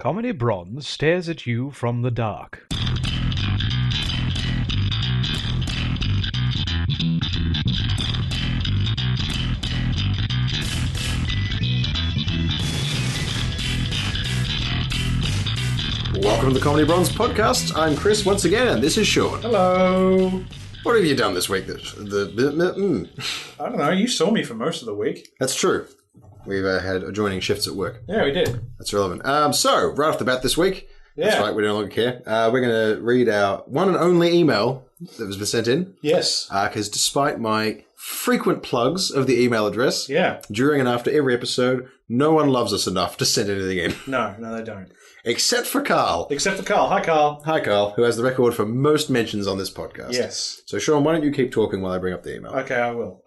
Comedy Bronze stares at you from the dark. Welcome to the Comedy Bronze podcast. I'm Chris once again, and this is Sean. Hello. What have you done this week? I don't know. You saw me for most of the week. That's true. We've had adjoining shifts at work. Yeah, we did. That's relevant. So, right off the bat this week, Yeah. that's right, we no longer care. We're going to read our one and only email that was sent in. Yes. Because despite my frequent plugs of the email address, Yeah. during and after every episode, no one loves us enough to send anything in. No, they don't. Except for Carl. Except for Carl. Hi, Carl. Hi, Carl, who has the record for most mentions on this podcast. Yes. So, Sean, why don't you keep talking while I bring up the email? Okay, I will.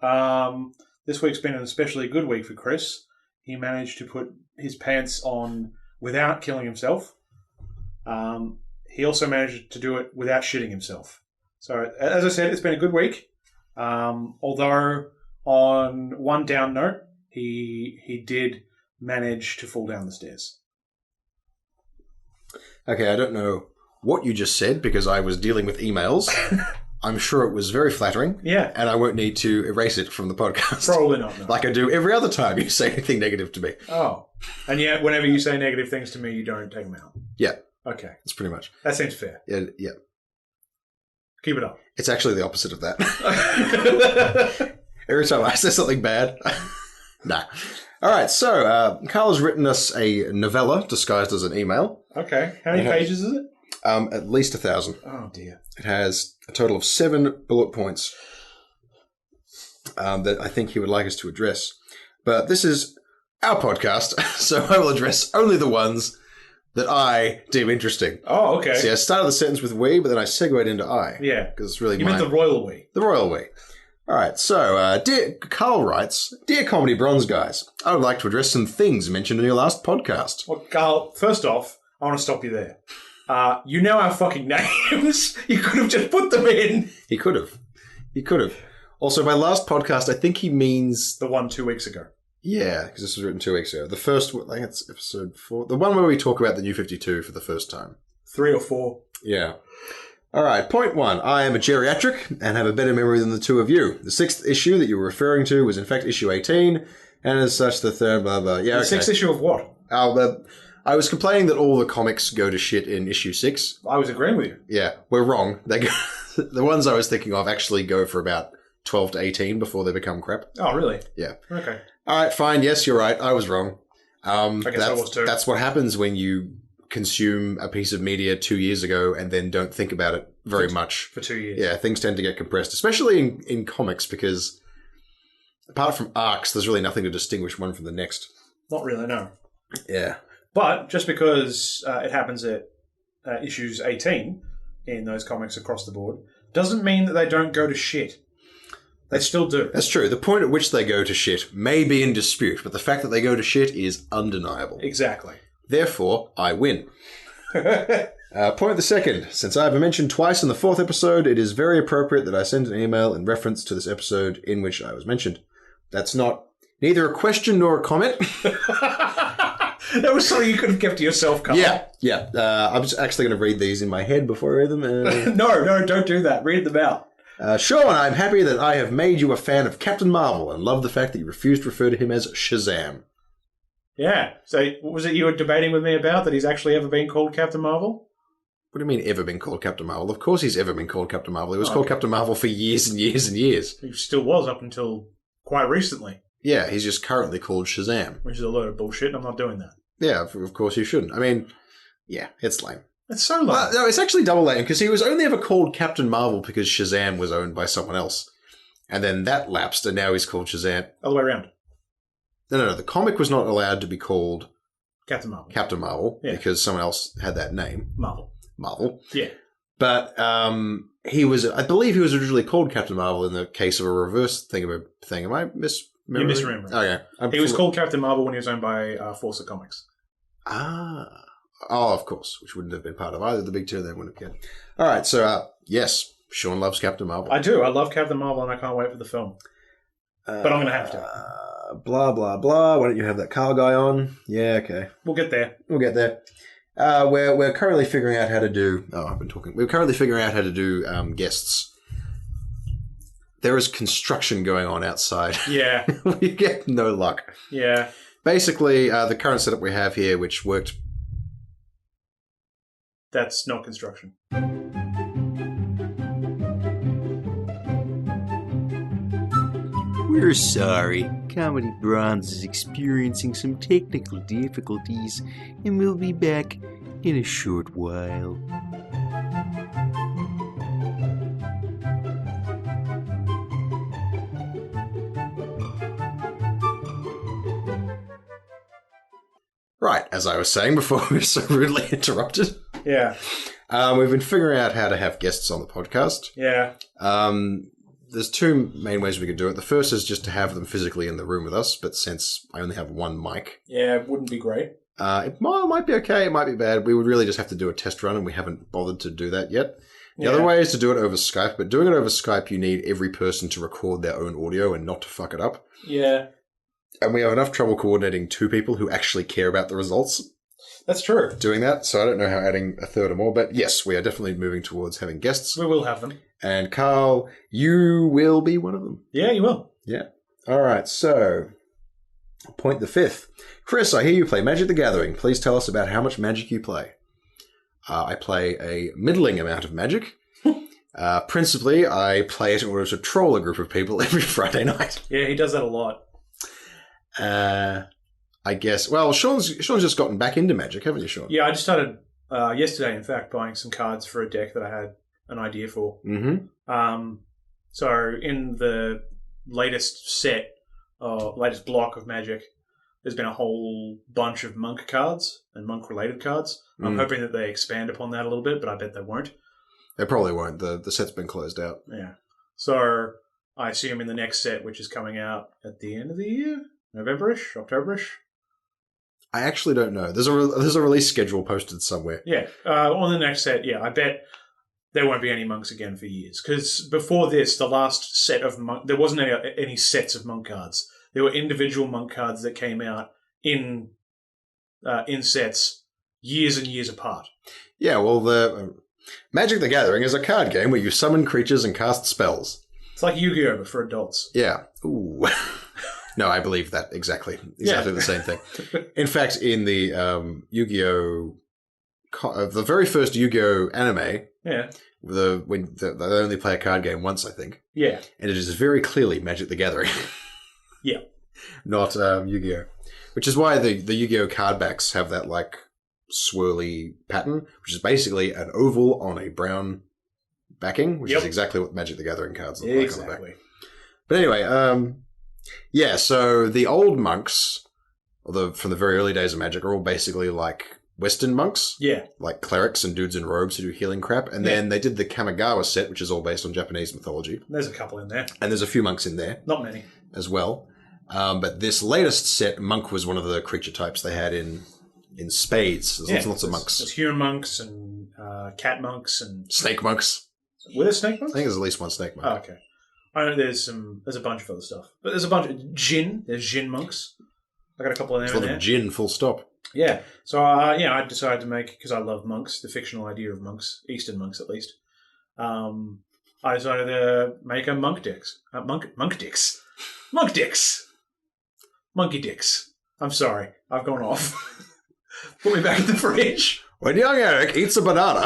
This week's been an especially good week for Chris. He managed to put his pants on without killing himself. He also managed to do it without shitting himself. So, as I said, it's been a good week. Although, on one down note, he did manage to fall down the stairs. Okay, I don't know what you just said because I was dealing with emails. I'm sure it was very flattering. Yeah. And I won't need to erase it from the podcast. Probably not, no. Like I do every other time you say anything negative to me. Oh. And yet, whenever you say negative things to me, you don't take them out. Yeah. Okay. That's pretty much. That seems fair. Yeah. Keep it up. It's actually the opposite of that. Every time I say something bad. Nah. All right, so Carl has written us a novella disguised as an email. Okay. How many pages is it? At least 1,000. Oh, dear. It has a total of 7 bullet points that I think he would like us to address. But this is our podcast, so I will address only the ones that I deem interesting. Oh, okay. See, I started the sentence with we, but then I segued into I. Yeah. Because it's really You meant the royal we. The royal we. All right, so dear Carl writes, Dear Comedy Bronze guys, I would like to address some things mentioned in your last podcast. Well, Carl, first off, I want to stop you there. You know our fucking names. You could have just put them in. He could have. Also, by last podcast, I think he means... The one 2 weeks ago. Yeah, because this was written 2 weeks ago. The first, I think it's episode 4. The one where we talk about the New 52 for the first time. 3 or 4. Yeah. All right, point 1. I am a geriatric and have a better memory than the two of you. The 6th issue that you were referring to was in fact issue 18, and as such the third blah blah. Yeah, The 6th issue of what? I was complaining that all the comics go to shit in issue 6. I was agreeing with you. Yeah, we're wrong. They go, the ones I was thinking of actually go for about 12 to 18 before they become crap. Oh, really? Yeah. Okay. All right, fine. Yes, you're right. I was wrong. I guess I was too. That's what happens when you consume a piece of media 2 years ago and then don't think about it very much. For 2 years. Yeah, things tend to get compressed, especially in comics, because apart from arcs, there's really nothing to distinguish one from the next. Not really, no. Yeah. But just because it happens at issues 18 in those comics across the board doesn't mean that they don't go to shit. They still do. That's true. The point at which they go to shit may be in dispute, but the fact that they go to shit is undeniable. Exactly. Therefore, I win. Point the second. Since I have mentioned twice in the 4th episode, it is very appropriate that I send an email in reference to this episode in which I was mentioned. That's not neither a question nor a comment. That was something you could have kept to yourself, Carl. Yeah. I'm just actually going to read these in my head before I read them. No, don't do that. Read them out. Sean, I'm happy that I have made you a fan of Captain Marvel and love the fact that you refuse to refer to him as Shazam. Yeah. So, what was it you were debating with me about, that he's actually ever been called Captain Marvel? What do you mean, ever been called Captain Marvel? Of course he's ever been called Captain Marvel. He was called Captain Marvel for years and years and years. He still was up until quite recently. Yeah, he's just currently called Shazam. Which is a load of bullshit, and I'm not doing that. Yeah, of course you shouldn't. I mean, yeah, it's lame. It's so lame. No, it's actually double lame, because he was only ever called Captain Marvel because Shazam was owned by someone else. And then that lapsed, and now he's called Shazam. Other way around. No. The comic was not allowed to be called Captain Marvel. Because someone else had that name. Marvel. Yeah. But I believe he was originally called Captain Marvel in the case of a reverse thing. Am I misremembering? You're misremembering. Okay. He was called Captain Marvel when he was owned by Forza Comics. Ah. Oh, of course. Which wouldn't have been part of either the big two then, wouldn't have. All right. So, yes, Sean loves Captain Marvel. I do. I love Captain Marvel, and I can't wait for the film. But I'm going to have to. Blah, blah, blah. Why don't you have that Carl guy on? Yeah, okay. We'll get there. We'll get there. We're currently figuring out how to do... Oh, I've been talking. We're currently figuring out how to do guests. There is construction going on outside. Yeah. We get no luck. Yeah. Basically, the current setup we have here, which worked... That's not construction. We're sorry. Comedy Bronze is experiencing some technical difficulties, and we'll be back in a short while. Right, as I was saying before we were so rudely interrupted. Yeah. We've been figuring out how to have guests on the podcast. Yeah. There's two main ways we could do it. The first is just to have them physically in the room with us, but since I only have one mic... Yeah, it wouldn't be great. It might be okay, it might be bad. We would really just have to do a test run, and we haven't bothered to do that yet. The other way is to do it over Skype, but doing it over Skype, you need every person to record their own audio and not to fuck it up. Yeah. And we have enough trouble coordinating two people who actually care about the results That's true. doing that, so I don't know how adding a third or more, but yes, we are definitely moving towards having guests. We will have them. And Carl, you will be one of them. Yeah, you will. Yeah. All right, so point the fifth. Chris, I hear you play Magic the Gathering. Please tell us about how much Magic you play. I play a middling amount of Magic. Principally, I play it in order to troll a group of people every Friday night. Yeah, he does that a lot. I guess. Well, Sean's just gotten back into Magic, haven't you, Sean? Yeah, I just started yesterday, in fact, buying some cards for a deck that I had an idea for. Mm-hmm. So in the latest set, latest block of Magic, there's been a whole bunch of monk cards and monk-related cards. I'm hoping that they expand upon that a little bit, but I bet they won't. They probably won't. The set's been closed out. Yeah. So I assume in the next set, which is coming out at the end of the year, November-ish, October-ish. I actually don't know. There's a release schedule posted somewhere. Yeah. On the next set, yeah, I bet there won't be any monks again for years. Because before this, the last set of monk... There wasn't any sets of monk cards. There were individual monk cards that came out in sets years and years apart. Yeah, well, the Magic the Gathering is a card game where you summon creatures and cast spells. It's like Yu-Gi-Oh! But for adults. Yeah. Ooh. No, I believe that exactly the same thing. In fact, in the Yu-Gi-Oh! The very first Yu-Gi-Oh! Anime, Yeah. they only play a card game once, I think. Yeah. And it is very clearly Magic the Gathering. Yeah. Not Yu-Gi-Oh! Which is why the Yu-Gi-Oh! Card backs have that, like, swirly pattern, which is basically an oval on a brown backing, which is exactly what Magic the Gathering cards look like on the back. But anyway, yeah, so the old monks, from the very early days of Magic, are all basically like Western monks. Yeah. Like clerics and dudes in robes who do healing crap. And then they did the Kamigawa set, which is all based on Japanese mythology. There's a couple in there. And there's a few monks in there. Not many. As well. But this latest set, monk was one of the creature types they had in spades. There's lots of monks. There's human monks and cat monks and... Snake monks. Were there snake monks? I think there's at least one snake monk. Oh, okay. I know there's a bunch of other stuff. But there's a bunch of Jin. There's Jin monks. I got a couple in there. There's a lot of Jin, full stop. Yeah. So, I decided to make, because I love monks, the fictional idea of monks, Eastern monks at least. I decided to make a monk dicks. Monk dicks. Monk dicks. Monkey dicks. I'm sorry. I've gone off. Put me back in the fridge. When young Eric eats a banana.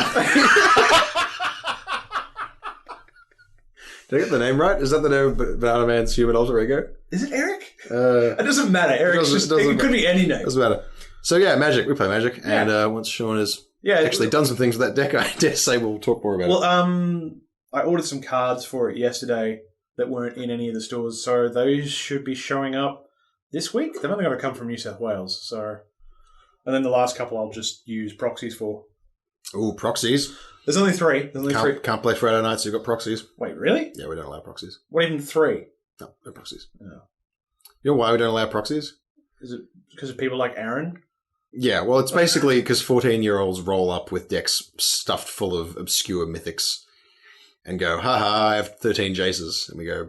Did I get the name right? Is that the name of Banana Man's human alter ego? Is it Eric? It doesn't matter. Eric's it could be any name. Doesn't matter. So yeah, Magic. We play Magic. Yeah. And once Sean has actually done some things with that deck, I dare say we'll talk more about it. Well, I ordered some cards for it yesterday that weren't in any of the stores, so those should be showing up this week. They've only got to come from New South Wales, so... And then the last couple I'll just use proxies for. Ooh, proxies. There's only three. Can't play Friday nights, so you've got proxies. Wait, really? Yeah, we don't allow proxies. What, even three? No proxies. No. You know why we don't allow proxies? Is it because of people like Aaron? Yeah, well, it's basically because 14-year-olds roll up with decks stuffed full of obscure mythics and go, haha, I have 13 Jaces. And we go,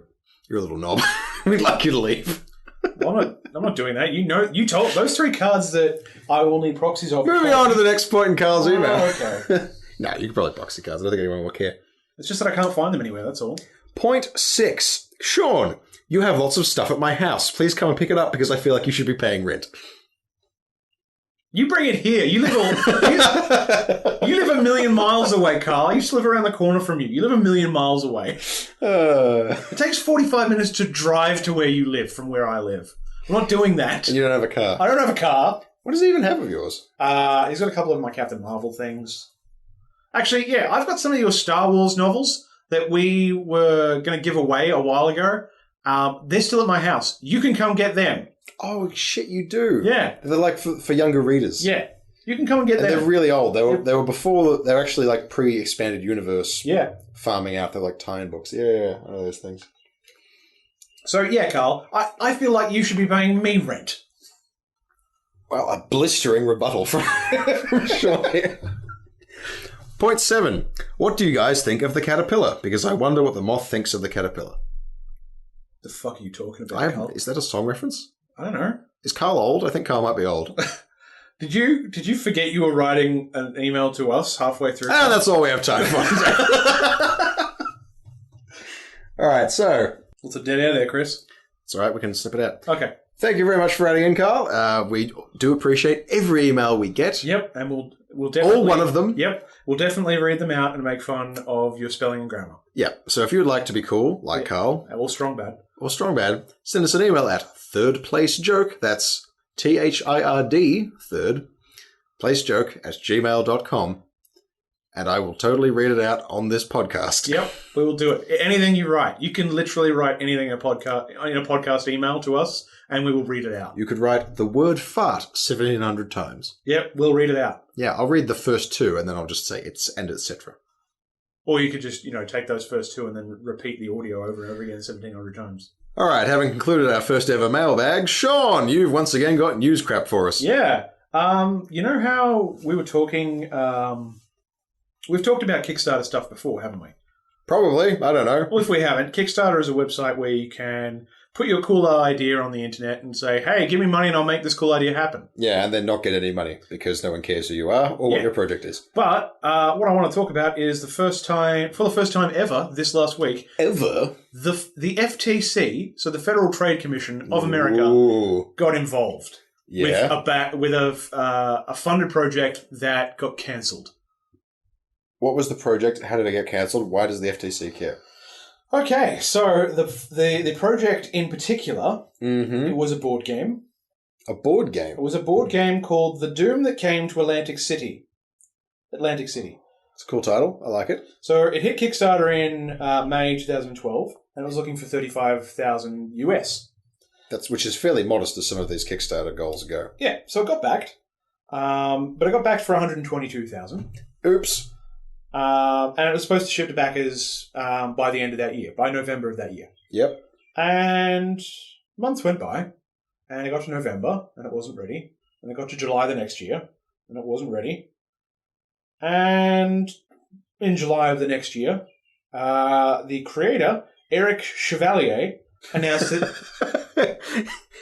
you're a little knob. We'd like you to leave. Well, I'm not doing that. You told those 3 cards that I will need proxies of. Moving on to the next point in Carl's email. Okay. No, you can probably proxy cards. I don't think anyone will care. It's just that I can't find them anywhere, that's all. Point 6. Sean, you have lots of stuff at my house. Please come and pick it up because I feel like you should be paying rent. You bring it here. You live you live a million miles away, Carl. I used to live around the corner from you. You live a million miles away. It takes 45 minutes to drive to where you live from where I live. I'm not doing that. And you don't have a car. I don't have a car. What does he even have of yours? He's got a couple of my Captain Marvel things. Actually, yeah, I've got some of your Star Wars novels that we were going to give away a while ago. They're still at my house. You can come get them. Oh, shit, you do? Yeah. They're like for younger readers. Yeah. You can come and get And them. they're really old. They were before, they were actually like pre-expanded universe. Yeah. Farming out. They're like tie-in books. Yeah, I know those things. So, yeah, Carl, I feel like you should be paying me rent. Well, a blistering rebuttal from Sean here. Point 7. What do you guys think of the caterpillar? Because I wonder what the moth thinks of the caterpillar. The fuck are you talking about, Carl? Is that a song reference? I don't know. Is Carl old? I think Carl might be old. Did you forget you were writing an email to us halfway through? Ah, that's all we have time for. All right, so... What's a dead air there, Chris? It's all right, we can snip it out. Okay. Thank you very much for writing in, Carl. We do appreciate every email we get. Yep, and we'll definitely... All one of them. Yep, we'll definitely read them out and make fun of your spelling and grammar. Yeah, so if you would like to be cool, like Carl... Or strong bad. Or strong bad, send us an email at thirdplacejoke, that's THIRD, third, placejoke @gmail.com, and I will totally read it out on this podcast. Yep, we will do it. Anything you write. You can literally write anything in a podcast email to us, and we will read it out. You could write the word fart 1,700 times. Yep, we'll read it out. Yeah, I'll read the first 2, and then I'll just say it's and etc. Or you could just, take those first 2 and then repeat the audio over and over again 1,700 times. All right, having concluded our first ever mailbag, Sean, you've once again got news crap for us. Yeah. You know how we were talking... we've talked about Kickstarter stuff before, haven't we? Probably. I don't know. Well, if we haven't, Kickstarter is a website where you can put your cool idea on the internet and say, hey, give me money and I'll make this cool idea happen. Yeah, and then not get any money because no one cares who you are or what your project is. But what I want to talk about is for the first time ever, this last week, Ever? the FTC, so the Federal Trade Commission of America, got involved with a funded project that got cancelled. What was the project? How did it get cancelled? Why does the FTC care? Okay, so the project in particular, Mm-hmm. it was a board game. A board game? It was a board game called The Doom That Came to Atlantic City. Atlantic City. It's a cool title. I like it. So it hit Kickstarter in May 2012, and it was looking for $35,000 US. Which is fairly modest as some of these Kickstarter goals go. Yeah, so it got backed. But it got backed for $122,000. Oops. And it was supposed to ship to backers by the end of that year, by November of that year. Yep. And months went by, and it got to November, and it wasn't ready. And it got to July the next year, and it wasn't ready. And in July of the next year, the creator, Eric Chevalier, announced that...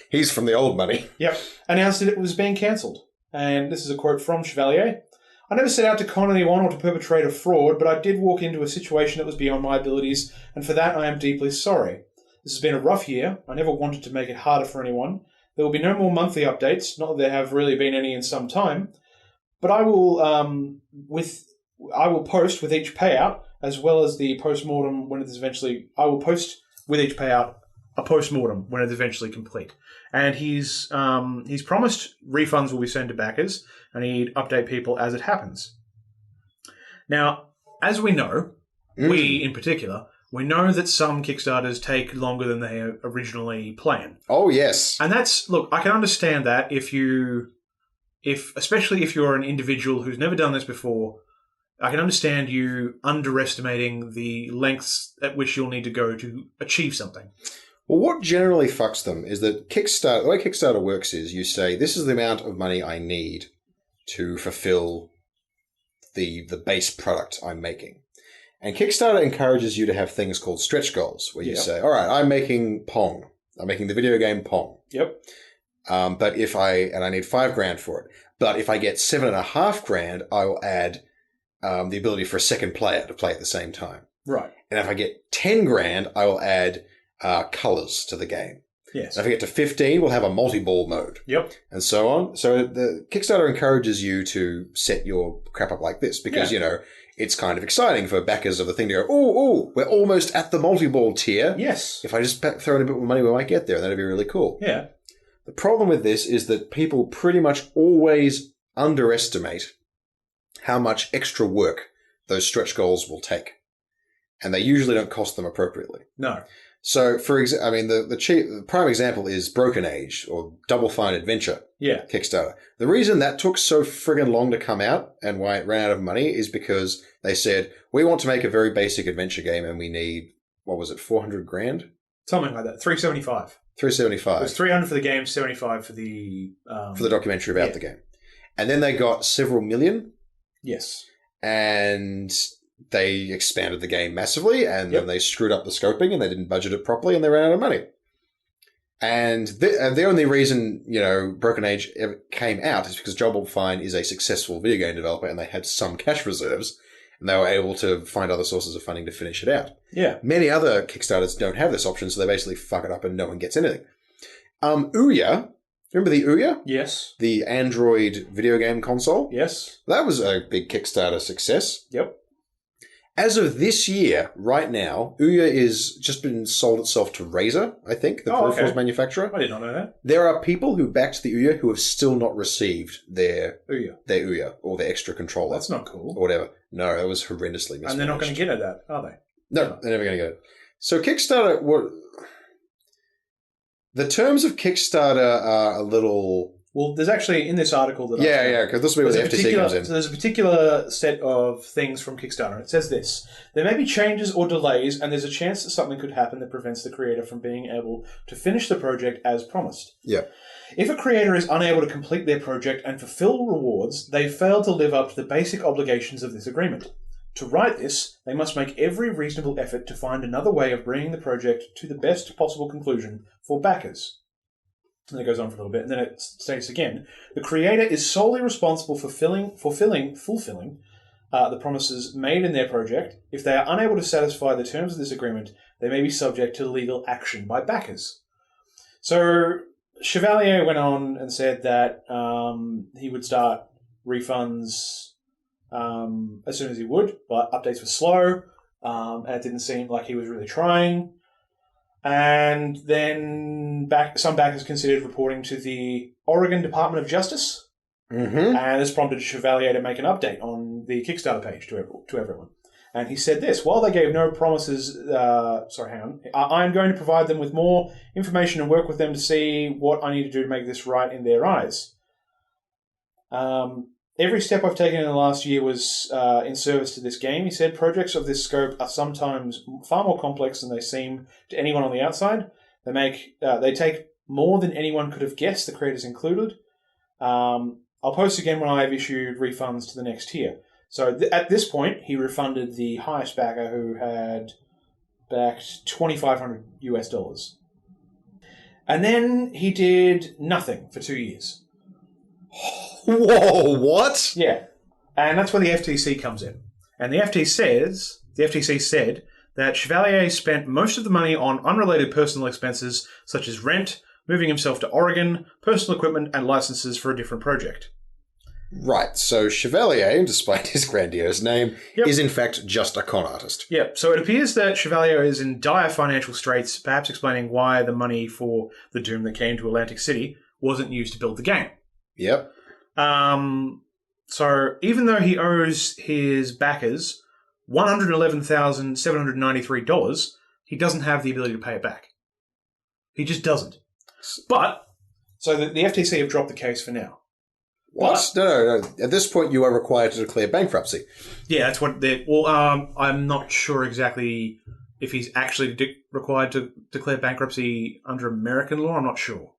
He's from the old money. Yep. Announced that it was being cancelled. And this is a quote from Chevalier. I never set out to con anyone or to perpetrate a fraud, but I did walk into a situation that was beyond my abilities, and for that I am deeply sorry. This has been a rough year. I never wanted to make it harder for anyone. There will be no more monthly updates, not that there have really been any in some time, but I will post with each payout, as well as the post-mortem when it is eventually... I will post with each payout a post-mortem when it's eventually complete. And he's promised refunds will be sent to backers, and he'd update people as it happens. Now, as we know, we in particular, we know that some Kickstarters take longer than they originally planned. Oh, yes. And look, I can understand that especially if you're an individual who's never done this before, I can understand you underestimating the lengths at which you'll need to go to achieve something. Well, what generally fucks them is that the way Kickstarter works is you say, this is the amount of money I need to fulfill the base product I'm making. And Kickstarter encourages you to have things called stretch goals, where you say, all right, I'm making Pong. I'm making the video game Pong. Yep. But if I need $5,000 for it. But if I get $7,500, I will add the ability for a second player to play at the same time. Right. And if I get $10,000, I will add colors to the game. Yes. And if I get to 15, we'll have a multi-ball mode. Yep. And so on. So the Kickstarter encourages you to set your crap up like this because, it's kind of exciting for backers of the thing to go, oh, we're almost at the multi-ball tier. Yes. If I just throw in a bit more money, we might get there. That'd be really cool. Yeah. The problem with this is that people pretty much always underestimate how much extra work those stretch goals will take. And they usually don't cost them appropriately. No. So, the prime example is Broken Age or Double Fine Adventure Kickstarter. The reason that took so friggin' long to come out and why it ran out of money is because they said, we want to make a very basic adventure game and we need, what was it, $400,000? Something like that. $375. $375. It was $300 for the game, $75 for the... for the documentary about the game. And then they got several million. Yes. And they expanded the game massively, and then they screwed up the scoping, and they didn't budget it properly, and they ran out of money. And the only reason, Broken Age came out is because Double Fine is a successful video game developer, and they had some cash reserves, and they were able to find other sources of funding to finish it out. Yeah. Many other Kickstarters don't have this option, so they basically fuck it up and no one gets anything. Ouya, remember the Ouya? Yes. The Android video game console? Yes. That was a big Kickstarter success. Yep. As of this year, right now, Ouya is just been sold itself to Razer, I think, the peripherals manufacturer. I did not know that. There are people who backed the Ouya who have still not received their Ouya or their extra controller. That's not cool. Or whatever. No, that was horrendously mismanaged. And they're not going to get at that, are they? No, they're never going to get it. So Kickstarter, the terms of Kickstarter are a little... Well, there's actually, in this article that because this will be where the FTC comes in. So there's a particular set of things from Kickstarter. It says this: there may be changes or delays, and there's a chance that something could happen that prevents the creator from being able to finish the project as promised. Yeah. If a creator is unable to complete their project and fulfill rewards, they fail to live up to the basic obligations of this agreement. To right this, they must make every reasonable effort to find another way of bringing the project to the best possible conclusion for backers. And it goes on for a little bit, and then it states again, the creator is solely responsible for fulfilling the promises made in their project. If they are unable to satisfy the terms of this agreement, they may be subject to legal action by backers. So Chevalier went on and said that he would start refunds as soon as he would, but updates were slow, and it didn't seem like he was really trying. And then some backers considered reporting to the Oregon Department of Justice, and this prompted Chevalier to make an update on the Kickstarter page to everyone. And he said this: while they gave no promises, I'm going to provide them with more information and work with them to see what I need to do to make this right in their eyes. Every step I've taken in the last year was in service to this game, he said. Projects of this scope are sometimes far more complex than they seem to anyone on the outside. They take more than anyone could have guessed, the creators included. I'll post again when I've issued refunds to the next tier. So at this point, he refunded the highest backer who had backed $2,500. And then he did nothing for 2 years. Whoa, what? Yeah. And that's where the FTC comes in. And the FTC said that Chevalier spent most of the money on unrelated personal expenses such as rent, moving himself to Oregon, personal equipment, and licenses for a different project. Right, so Chevalier, despite his grandiose name, is in fact just a con artist. Yep, so it appears that Chevalier is in dire financial straits, perhaps explaining why the money for the Doom that came to Atlantic City wasn't used to build the game. Yep. So even though he owes his backers $111,793, he doesn't have the ability to pay it back. He just doesn't. But, so the FTC have dropped the case for now. What? No. At this point, you are required to declare bankruptcy. Yeah, that's what they're... Well, I'm not sure exactly if he's actually required to declare bankruptcy under American law. I'm not sure.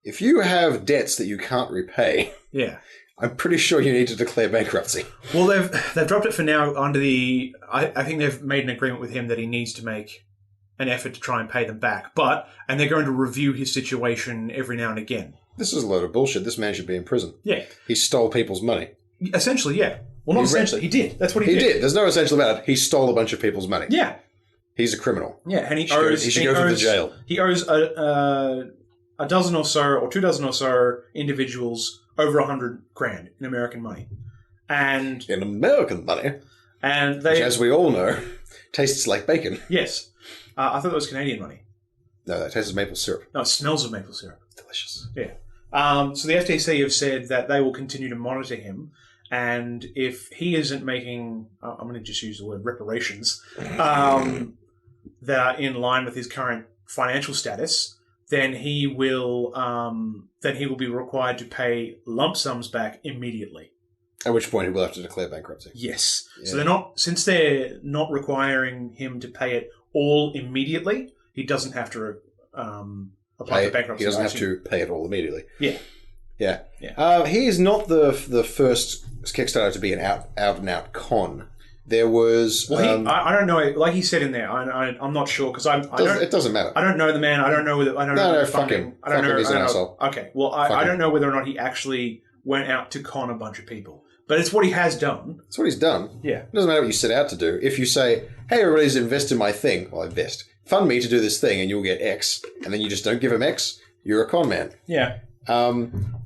If you have debts that you can't repay... Yeah. I'm pretty sure you need to declare bankruptcy. Well, they've dropped it for now under the... I think they've made an agreement with him that he needs to make an effort to try and pay them back. And they're going to review his situation every now and again. This is a load of bullshit. This man should be in prison. Yeah. He stole people's money. Essentially, yeah. Well, not essentially. He did. That's what he did. He did. There's no essential about it. He stole a bunch of people's money. Yeah. He's a criminal. Yeah, and he should go to the jail. He owes a dozen or so, or 2 dozen or so individuals over $100,000 in American money. And In American money. And they, which, as we all know, tastes like bacon. Yes. I thought that was Canadian money. No, that tastes of maple syrup. No, it smells of maple syrup. Delicious. Yeah. So the FTC have said that they will continue to monitor him, and if he isn't making, I'm going to just use the word reparations, that are in line with his current financial status, then he will be required to pay lump sums back immediately. At which point he will have to declare bankruptcy. Yes. Yeah. So they're not requiring him to pay it all immediately. He doesn't have to apply for bankruptcy. He doesn't have to pay it all immediately. Yeah. Yeah. Yeah. He is not the first Kickstarter to be an out and out con. There was. Well, I don't know. Like he said in there, I'm not sure because it doesn't matter. I don't know the man. I don't know whether. I don't know. No, the fuck funding. him. I don't Fuck know. him. He's an asshole. Okay. Well, I don't know whether or not he actually went out to con a bunch of people, but it's what he has done. That's what he's done. Yeah. It doesn't matter what you set out to do. If you say, "Hey, everybody's invest in my thing," well, invest. Fund me to do this thing, and you'll get X, and then you just don't give him X. You're a con man. Yeah.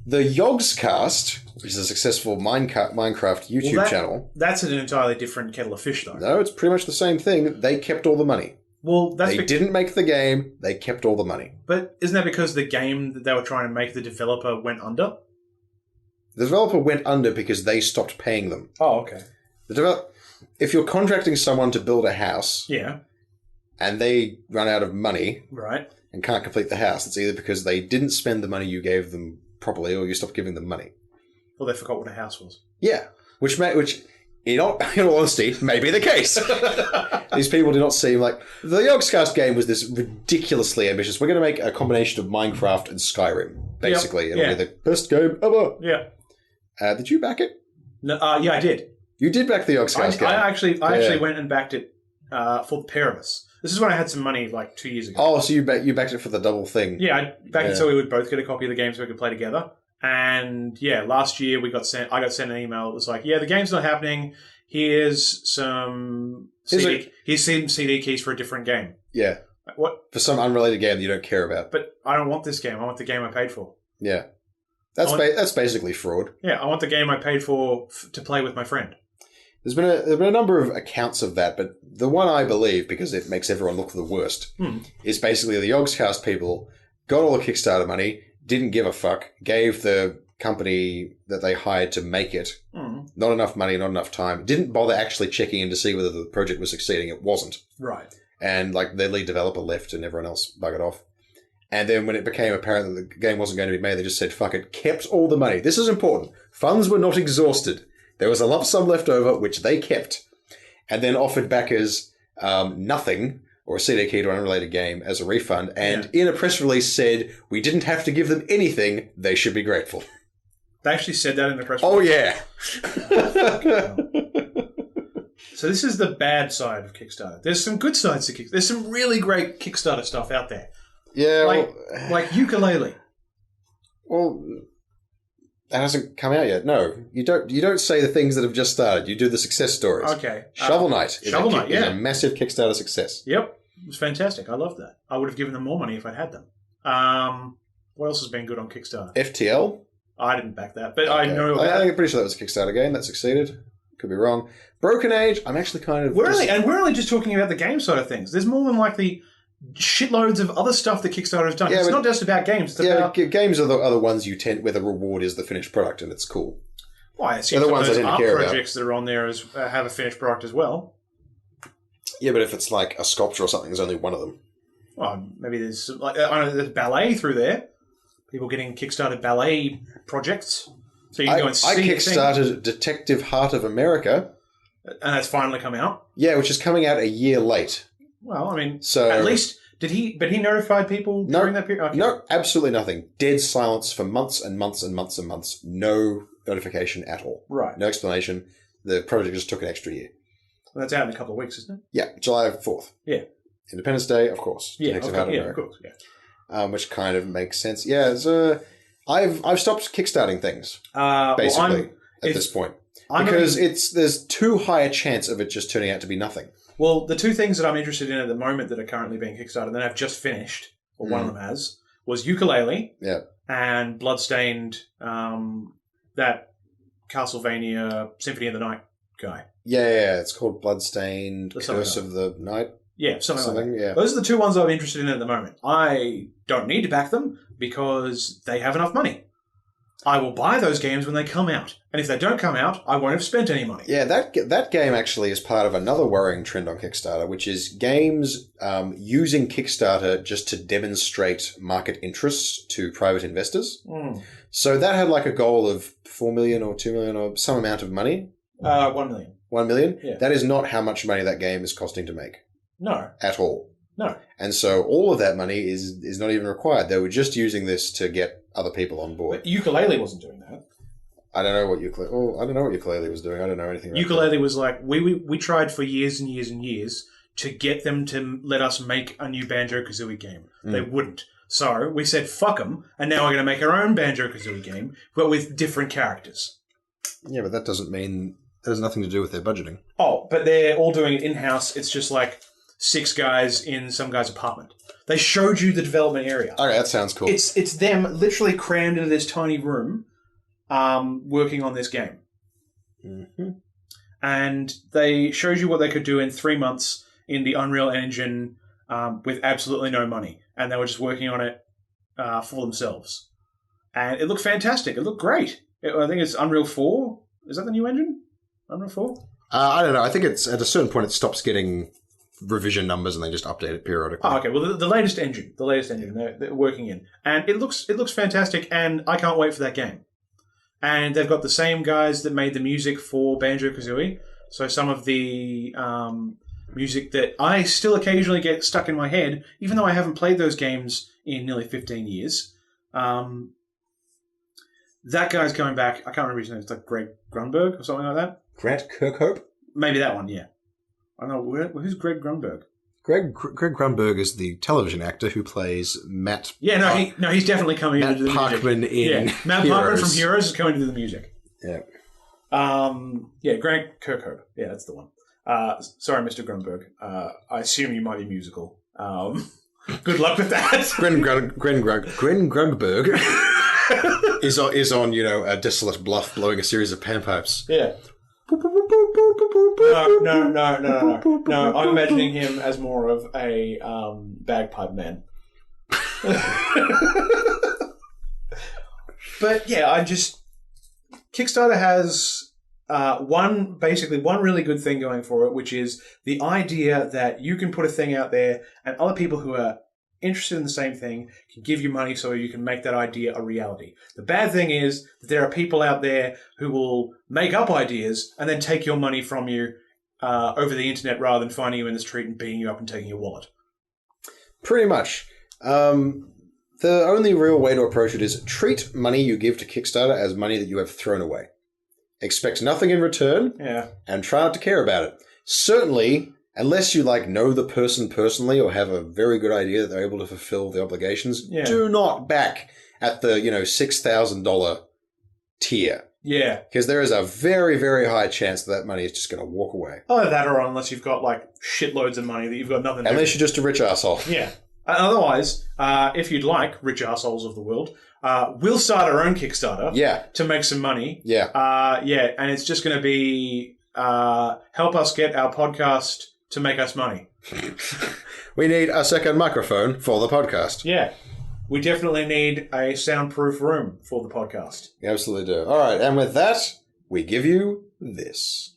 The Yogscast, which is a successful Minecraft YouTube channel. That's an entirely different kettle of fish, though. No, it's pretty much the same thing. They kept all the money. Well, they didn't make the game. They kept all the money. But isn't that because the game that they were trying to make, the developer went under? The developer went under because they stopped paying them. Oh, okay. If you're contracting someone to build a house, yeah, and they run out of money, right, and can't complete the house, it's either because they didn't spend the money you gave them properly, or you stopped giving them money. Well, they forgot what a house was. Yeah, which in all honesty, may be the case. These people do not seem like... The Yogscast game was this ridiculously ambitious. We're going to make a combination of Minecraft and Skyrim, basically. Yep. It'll be the best game ever. Yeah. Did you back it? No, yeah, I did. You did back the Yogscast game. I actually went and backed it for the pair of us. This is when I had some money, like 2 years ago. Oh, so you backed it for the double thing? Yeah, I backed it so we would both get a copy of the game so we could play together. And yeah, last year I got sent an email. It was like, yeah, the game's not happening. Here's some CD keys for a different game. Yeah. Like, what? For some unrelated game that you don't care about. But I don't want this game. I want the game I paid for. Yeah. That's basically fraud. Yeah, I want the game I paid for to play with my friend. There's been a number of accounts of that, but the one I believe, because it makes everyone look the worst, is basically the Yogscast people got all the Kickstarter money, didn't give a fuck, gave the company that they hired to make it not enough money, not enough time, didn't bother actually checking in to see whether the project was succeeding. It wasn't. Right. And like their lead developer left and everyone else buggered off. And then when it became apparent that the game wasn't going to be made, they just said, fuck it, kept all the money. This is important. Funds were not exhausted. There was a lump sum left over, which they kept, and then offered backers nothing, or a CD key to an unrelated game, as a refund, and in a press release said, we didn't have to give them anything, they should be grateful. They actually said that in the press release? Oh, yeah. So this is the bad side of Kickstarter. There's some good sides to Kickstarter. There's some really great Kickstarter stuff out there. Yeah. Like Ukulele. Well... That hasn't come out yet. No, you don't say the things that have just started. You do the success stories. Okay. Shovel Knight is a massive Kickstarter success. Yep. It was fantastic. I loved that. I would have given them more money if I'd had them. What else has been good on Kickstarter? FTL? I didn't back that, but I know about I'm pretty sure that was a Kickstarter game that succeeded. Could be wrong. Broken Age, I'm actually kind of... We're only just talking about the game side of things. There's more than likely shitloads of other stuff that Kickstarter has done. Yeah, it's not just about games. Games are the ones you tend where the reward is the finished product and it's cool. Well, I assume some of those art projects that are on there have a finished product as well. Yeah, but if it's like a sculpture or something, there's only one of them. Well, maybe there's I know there's ballet through there. People getting Kickstarted ballet projects. So you can go and see. I kickstarted Detective Heart of America, and that's finally come out. Yeah, which is coming out a year late. Well, I mean, so at least but he notified people during that period? Okay. No, absolutely nothing. Dead silence for months and months and months and months. No notification at all. Right. No explanation. The project just took an extra year. Well, that's out in a couple of weeks, isn't it? Yeah, July 4th. Yeah. Independence Day, of course. Yeah, of course, yeah. Which kind of makes sense. Yeah, I've stopped kickstarting things, basically, at this point. Because there's too high a chance of it just turning out to be nothing. Well, the two things that I'm interested in at the moment that are currently being kickstarted, that I've just finished, or one of them has, was Ukulele and Bloodstained, that Castlevania Symphony of the Night guy. Yeah, it's called Bloodstained, Curse of the Night. Yeah, something like that. Yeah. Those are the two ones I'm interested in at the moment. I don't need to back them because they have enough money. I will buy those games when they come out. And if they don't come out, I won't have spent any money. Yeah, that game actually is part of another worrying trend on Kickstarter, which is games using Kickstarter just to demonstrate market interests to private investors. So that had like a goal of 4 million or 2 million or some amount of money. 1 million. 1 million? Yeah. That is not how much money that game is costing to make. No. At all. No. And so all of that money is not even required. They were just using this to get other people on board. But Ukulele wasn't doing that. I don't know what Ukulele was doing. I don't know anything about Ukulele was like, we tried for years and years and years to get them to let us make a new Banjo-Kazooie game. They wouldn't. So we said, fuck them, and now we're going to make our own Banjo-Kazooie game, but with different characters. Yeah, but that doesn't mean... That has nothing to do with their budgeting. Oh, but they're all doing it in-house. It's just like 6 guys in some guy's apartment. They showed you the development area. Okay, that sounds cool. It's them literally crammed into this tiny room working on this game. Mm-hmm. And they showed you what they could do in 3 months in the Unreal Engine with absolutely no money. And they were just working on it for themselves. And it looked fantastic. It looked great. I think it's Unreal 4. Is that the new engine? Unreal 4? I don't know. I think it's at a certain point it stops getting revision numbers and they just update it periodically. Oh, okay. Well, the latest engine they're working in, and it looks fantastic, and I can't wait for that game. And they've got the same guys that made the music for Banjo-Kazooie, so some of the music that I still occasionally get stuck in my head, even though I haven't played those games in nearly 15 years. That guy's coming back. I can't remember his name. It's like Greg Grunberg or something like that. Grant Kirkhope? Maybe that one, yeah. I don't know. Who's Greg Grunberg? Greg Grunberg is the television actor who plays Matt... Yeah, he's definitely coming in to do the Parkman music. in Matt Heroes. Parkman from Heroes is coming to do the music. Yeah. Greg Kirkhope. Yeah, that's the one. Sorry, Mr. Grunberg. I assume you might be musical. Good luck with that. Gren Grunberg is on, a desolate bluff blowing a series of panpipes. Yeah. No. I'm imagining him as more of a bagpipe man. But yeah, Kickstarter has one really good thing going for it, which is the idea that you can put a thing out there and other people who are interested in the same thing can give you money so you can make that idea a reality. The bad thing is that there are people out there who will make up ideas and then take your money from you over the internet rather than finding you in the street and beating you up and taking your wallet. Pretty much. The only real way to approach it is treat money you give to Kickstarter as money that you have thrown away. Expect nothing in return, and try not to care about it. Certainly, unless you know the person personally or have a very good idea that they're able to fulfill the obligations, do not back at the $6,000 tier. Yeah, because there is a very, very high chance that money is just going to walk away. Either that, or unless you've got shitloads of money that you've got nothing to do. Unless you're just a rich asshole. Yeah. Otherwise, if you'd like, rich assholes of the world, we'll start our own Kickstarter. To make some money. Yeah. And it's just going to be help us get our podcast to make us money. We need a second microphone for the podcast. Yeah. We definitely need a soundproof room for the podcast. We absolutely do. All right, and with that, we give you this.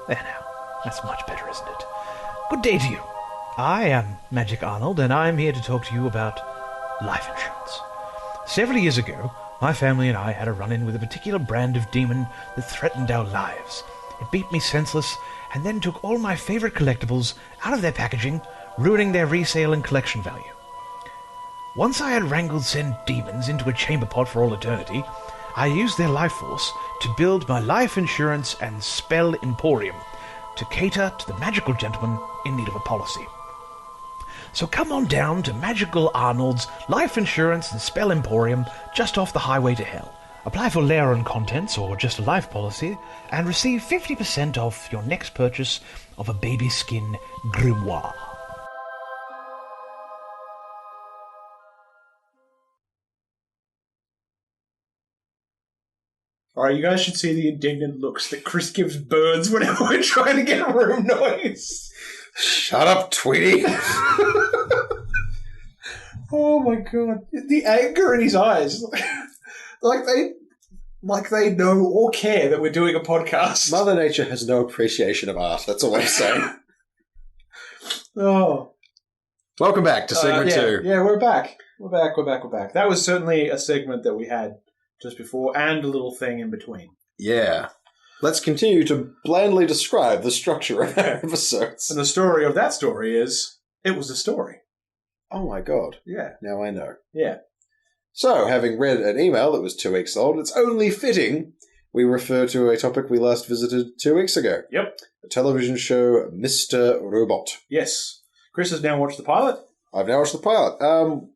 There now. That's much better, isn't it? Good day to you. I am Magic Arnold, and I'm here to talk to you about life insurance. Several years ago, my family and I had a run-in with a particular brand of demon that threatened our lives. It beat me senseless, and then took all my favorite collectibles out of their packaging, ruining their resale and collection value. Once I had wrangled said demons into a chamber pot for all eternity, I use their life force to build my life insurance and spell emporium to cater to the magical gentleman in need of a policy. So come on down to Magical Arnold's Life Insurance and Spell Emporium just off the highway to hell. Apply for layer and contents or just a life policy and receive 50% off your next purchase of a baby skin grimoire. Alright, you guys should see the indignant looks that Chris gives birds whenever we're trying to get room noise. Shut up, Tweety. Oh my god. The anger in his eyes. like they know or care that we're doing a podcast. Mother Nature has no appreciation of art. That's all I'm saying. Oh. Welcome back to segment 2. Yeah, we're back. We're back. That was certainly a segment that we had just before and a little thing in between. Yeah. Let's continue to blandly describe the structure of our episodes. And the story of that story is, it was a story. Oh my god. Yeah. Now I know. Yeah. So, having read an email that was 2 weeks old, it's only fitting we refer to a topic we last visited 2 weeks ago. Yep. The television show Mr. Robot. Yes. Chris has now watched the pilot. I've now watched the pilot,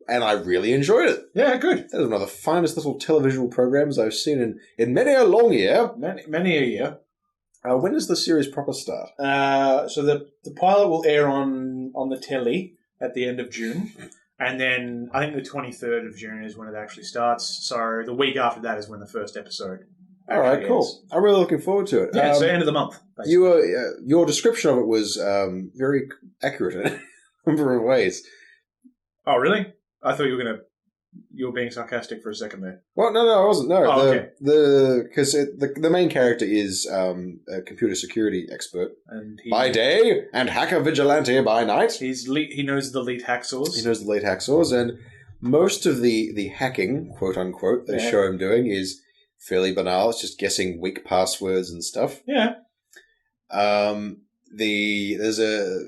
and I really enjoyed it. Yeah, good. That is one of the finest little televisual programs I've seen in many a long year. Many a year. When does the series proper start? So the pilot will air on the telly at the end of June. And then I think the 23rd of June is when it actually starts. So the week after that is when the first episode all right, cool. ends. I'm really looking forward to it. Yeah, so end of the month. Basically. Your description of it was very accurate in a number of ways. Oh, really? I thought you were being sarcastic for a second there. Well, no, I wasn't. No, okay. Because the main character is a computer security expert And by day and hacker vigilante by night. He knows the lead hacksaws. He knows the late hacksaws, and most of the hacking, quote unquote, they show him doing is fairly banal. It's just guessing weak passwords and stuff. Yeah. There's a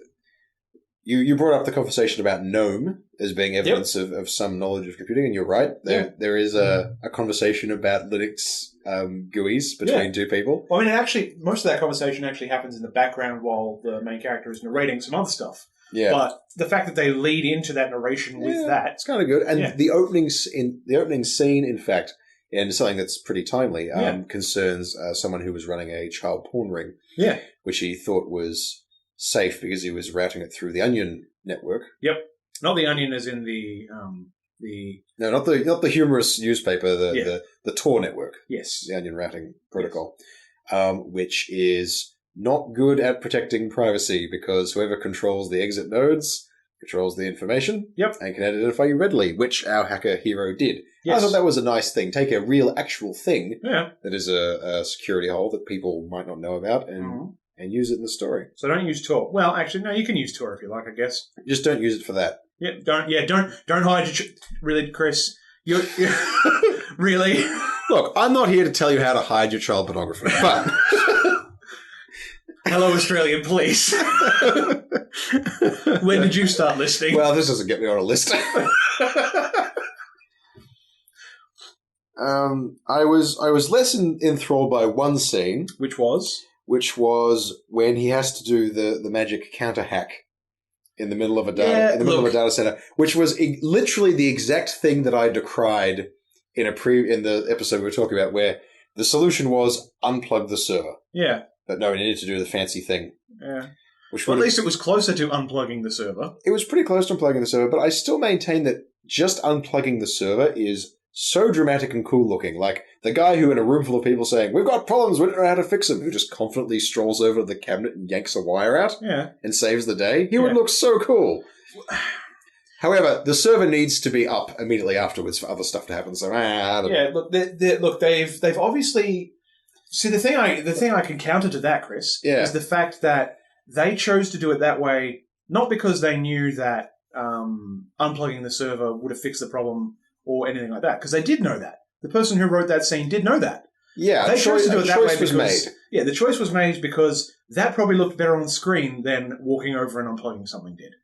you brought up the conversation about GNOME as being evidence of some knowledge of computing, and you're right. There is a conversation about Linux GUIs between two people. Well, I mean, most of that conversation actually happens in the background while the main character is narrating some other stuff. Yeah. But the fact that they lead into that narration with that... It's kind of good. And the opening scene, in fact, and something that's pretty timely, concerns someone who was running a child porn ring, which he thought was safe because he was routing it through the Onion network. Yep. Not the Onion as in the... No, not the humorous newspaper, the Tor network. Yes. The Onion routing protocol, which is not good at protecting privacy because whoever controls the exit nodes controls the information and can identify you readily, which our hacker hero did. Yes. I thought that was a nice thing. Take a real, actual thing that is a security hole that people might not know about and use it in the story. So don't use Tor. Well, actually, no, you can use Tor if you like, I guess. Just don't use it for that. Don't hide your... really, Chris, you're really... Look, I'm not here to tell you how to hide your child pornography, but... Hello, Australian police. When did you start listening? Well, this doesn't get me on a list. I was less enthralled by one scene. Which was when he has to do the magic counter hack in the middle of a data center, which was literally the exact thing that I decried in the episode we were talking about, where the solution was unplug the server. Yeah. But no, we needed to do the fancy thing. Yeah. At least it was closer to unplugging the server. It was pretty close to unplugging the server, but I still maintain that just unplugging the server is so dramatic and cool looking. Like the guy who in a room full of people saying, "We've got problems, we don't know how to fix them," who just confidently strolls over to the cabinet and yanks a wire out and saves the day. He would look so cool. However, the server needs to be up immediately afterwards for other stuff to happen. So, I don't know. Look, they've obviously... See, the thing I can counter to that, Chris, is the fact that they chose to do it that way, not because they knew that unplugging the server would have fixed the problem or anything like that, because they did know that. The person who wrote that scene did know that. Yeah, they chose to do it that way because made. Yeah, the choice was made because that probably looked better on screen than walking over and unplugging something did.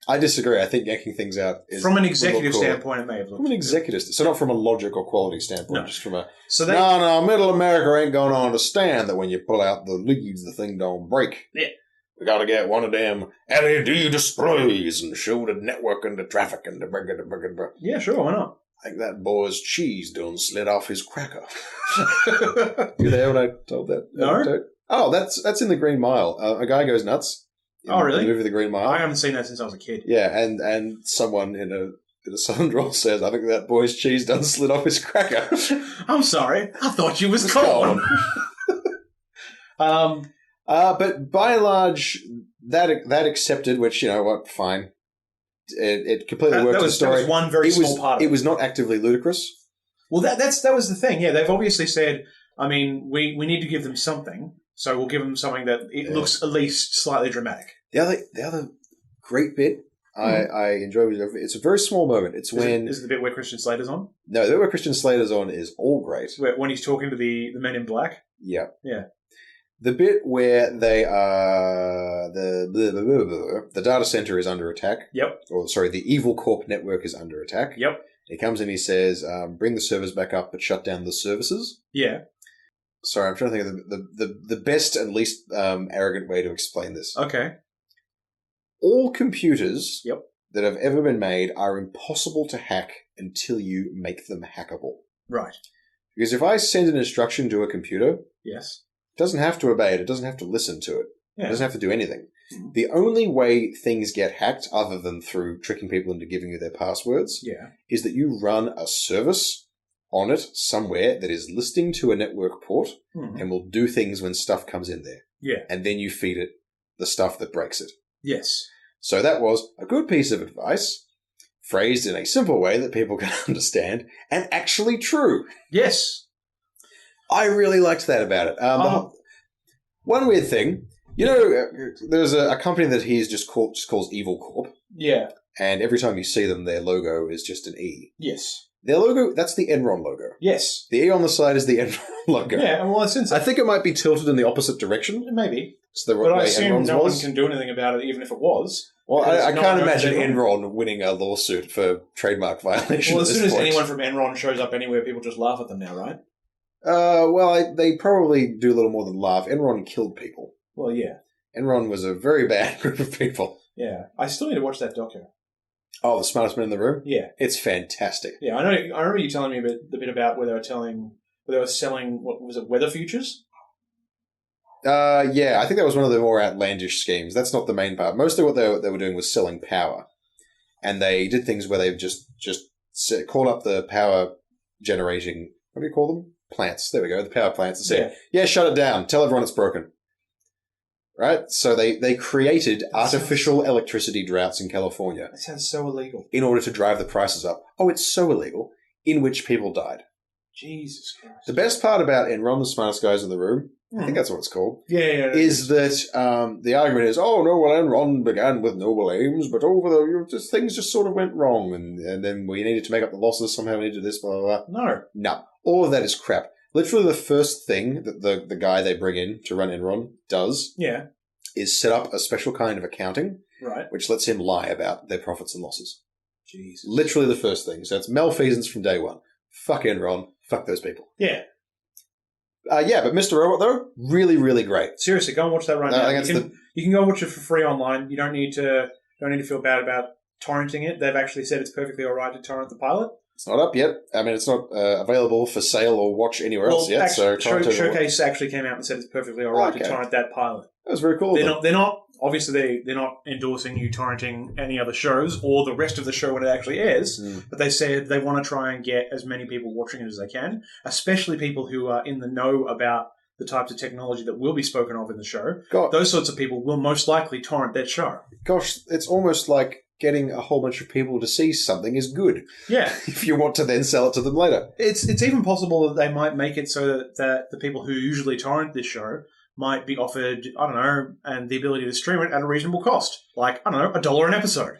I disagree. I think yanking things out is... From an executive standpoint, it may have looked... From an executive... So not from a logic or quality standpoint, No. just from a... So they... No, Middle America ain't going to understand that when you pull out the leads, the thing don't break. Yeah. We got to get one of them LED displays and show the network and the traffic and the... Yeah, sure, why not? I think that boy's cheese done slid off his cracker. You there when I told that? No. Oh, that's in The Green Mile. A guy goes nuts. Oh, really? The movie The Green Mile. I haven't seen that since I was a kid. Yeah, and someone in a southern drawl says, I think that boy's cheese done slid off his cracker. I'm sorry. I thought you was corn. But by and large, that accepted, which, you know what, fine. It completely worked the story. That was one very small part of it. It was not actively ludicrous. Well, that was the thing. Yeah, they've obviously said, I mean, we need to give them something, so we'll give them something that looks at least slightly dramatic. The other great bit I enjoy, it's a very small moment. It's when... Is it the bit where Christian Slater's on? No, the bit where Christian Slater's on is all great. When he's talking to the men in black? Yeah. Yeah. The bit where they are... The data center is under attack. Yep. Or, sorry, the Evil Corp network is under attack. Yep. He comes in, he says, bring the servers back up, but shut down the services. Yeah. Sorry, I'm trying to think of the best and least arrogant way to explain this. Okay. All computers that have ever been made are impossible to hack until you make them hackable. Right. Because if I send an instruction to a computer, yes, it doesn't have to obey it. It doesn't have to listen to it. Yeah. It doesn't have to do anything. Mm-hmm. The only way things get hacked, other than through tricking people into giving you their passwords, is that you run a service on it somewhere that is listening to a network port and will do things when stuff comes in there. Yeah. And then you feed it the stuff that breaks it. Yes. So that was a good piece of advice, phrased in a simple way that people can understand, and actually true. Yes. I really liked that about it. One weird thing, you know, there's a company that he just calls Evil Corp. Yeah. And every time you see them, their logo is just an E. Yes. Their logo, that's the Enron logo. Yes. The E on the side is the Enron logo. Yeah, well, since I think it might be tilted in the opposite direction. Maybe. But I assume no one can do anything about it, even if it was. Well, I can't imagine Enron winning a lawsuit for trademark violation. Well, as soon as anyone from Enron shows up anywhere, people just laugh at them now, right? They probably do a little more than laugh. Enron killed people. Well, yeah. Enron was a very bad group of people. Yeah. I still need to watch that docu. Oh, The Smartest Man in the Room? Yeah. It's fantastic. Yeah, I know. I remember you telling me the bit about where they were selling, what was it, weather futures? Yeah, I think that was one of the more outlandish schemes. That's not the main part. Most of what they were doing was selling power. And they did things where they just call up the power generating, what do you call them? Plants. There we go, the power plants. And say, yeah, shut it down. Tell everyone it's broken. Right? So they created artificial electricity droughts in California. That sounds so illegal. In order to drive the prices up. Oh, it's so illegal. In which people died. Jesus Christ. The best part about Enron, the smartest guys in the room, I think that's what it's called, is that the argument is, oh, no, well, Enron began with noble aims, but things just sort of went wrong, and then we needed to make up the losses, somehow we needed this, blah, blah, blah. No. All of that is crap. Literally the first thing that the guy they bring in to run Enron does is set up a special kind of accounting, which lets him lie about their profits and losses. Jesus. Literally the first thing. So it's malfeasance from day one. Fuck Enron. Fuck those people. Yeah. But Mr. Robot, though, really, really great. Seriously, go and watch that right now. You can go and watch it for free online. You don't need to feel bad about torrenting it. They've actually said it's perfectly all right to torrent the pilot. It's not up yet. I mean, it's not available for sale or watch anywhere else yet. Showcase actually came out and said it's perfectly all right to torrent that pilot. That was very cool. They're not obviously they're not endorsing you torrenting any other shows or the rest of the show when it actually airs. But they said they want to try and get as many people watching it as they can, especially people who are in the know about the types of technology that will be spoken of in the show. Those sorts of people will most likely torrent that show. Gosh, it's almost like getting a whole bunch of people to see something is good. Yeah. If you want to then sell it to them later. It's even possible that they might make it so that the people who usually torrent this show might be offered, I don't know, and the ability to stream it at a reasonable cost. Like, I don't know, $1 an episode.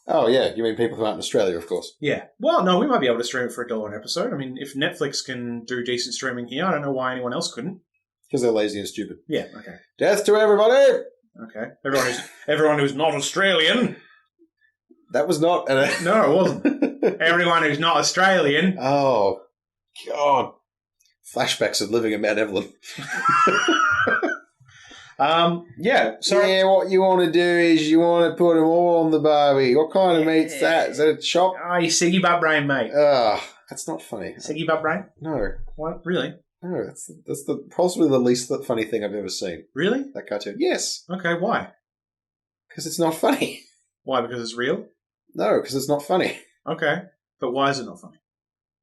Oh, yeah. You mean people who aren't in Australia, of course. Yeah. Well, no, we might be able to stream it for $1 an episode. I mean, if Netflix can do decent streaming here, I don't know why anyone else couldn't. Because they're lazy and stupid. Yeah, okay. Death to everybody! Okay. Everyone who's not Australian. That was not... No, it wasn't. Everyone who's not Australian. Oh, God. Flashbacks of living in Mount Evelyn. Yeah, so... Yeah, what you want to do is you want to put them all on the barbie. What kind of meat's that? Is that a chop? Oh, you siggy butt brain, mate. That's not funny. Siggy butt brain? No. What? Really? No, that's possibly the least funny thing I've ever seen. Really? That cartoon. Yes. Okay, why? Because it's not funny. Why? Because it's real? No, because it's not funny. Okay. But why is it not funny?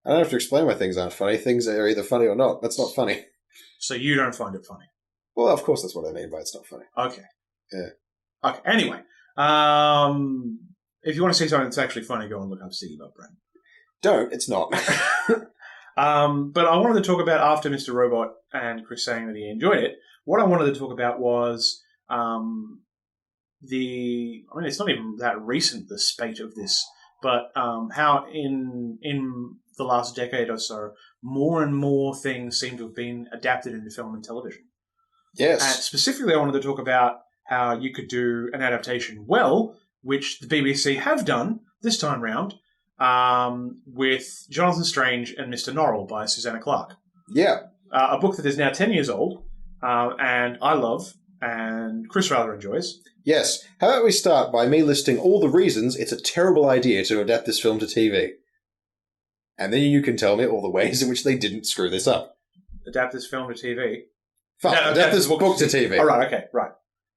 I don't have to explain why things aren't funny. Things are either funny or not. That's not funny. So you don't find it funny? Well, of course that's what I mean by it's not funny. Okay. Yeah. Okay, anyway. If you want to see something that's actually funny, go and look up Siggy Butt Brain. Don't. It's not. But I wanted to talk about, after Mr. Robot and Chris saying that he enjoyed it, what I wanted to talk about was it's not even that recent, the spate of this, but how in the last decade or so, more and more things seem to have been adapted into film and television. Yes. And specifically, I wanted to talk about how you could do an adaptation well, which the BBC have done this time round, with Jonathan Strange and Mr. Norrell by Susanna Clarke. Yeah. A book that is now 10 years old, and I love, and Chris rather enjoys. Yes. How about we start by me listing all the reasons it's a terrible idea to adapt this film to TV? And then you can tell me all the ways in which they didn't screw this up. Adapt this film to TV? Fine. No, adapt this book to TV. All right, okay, right.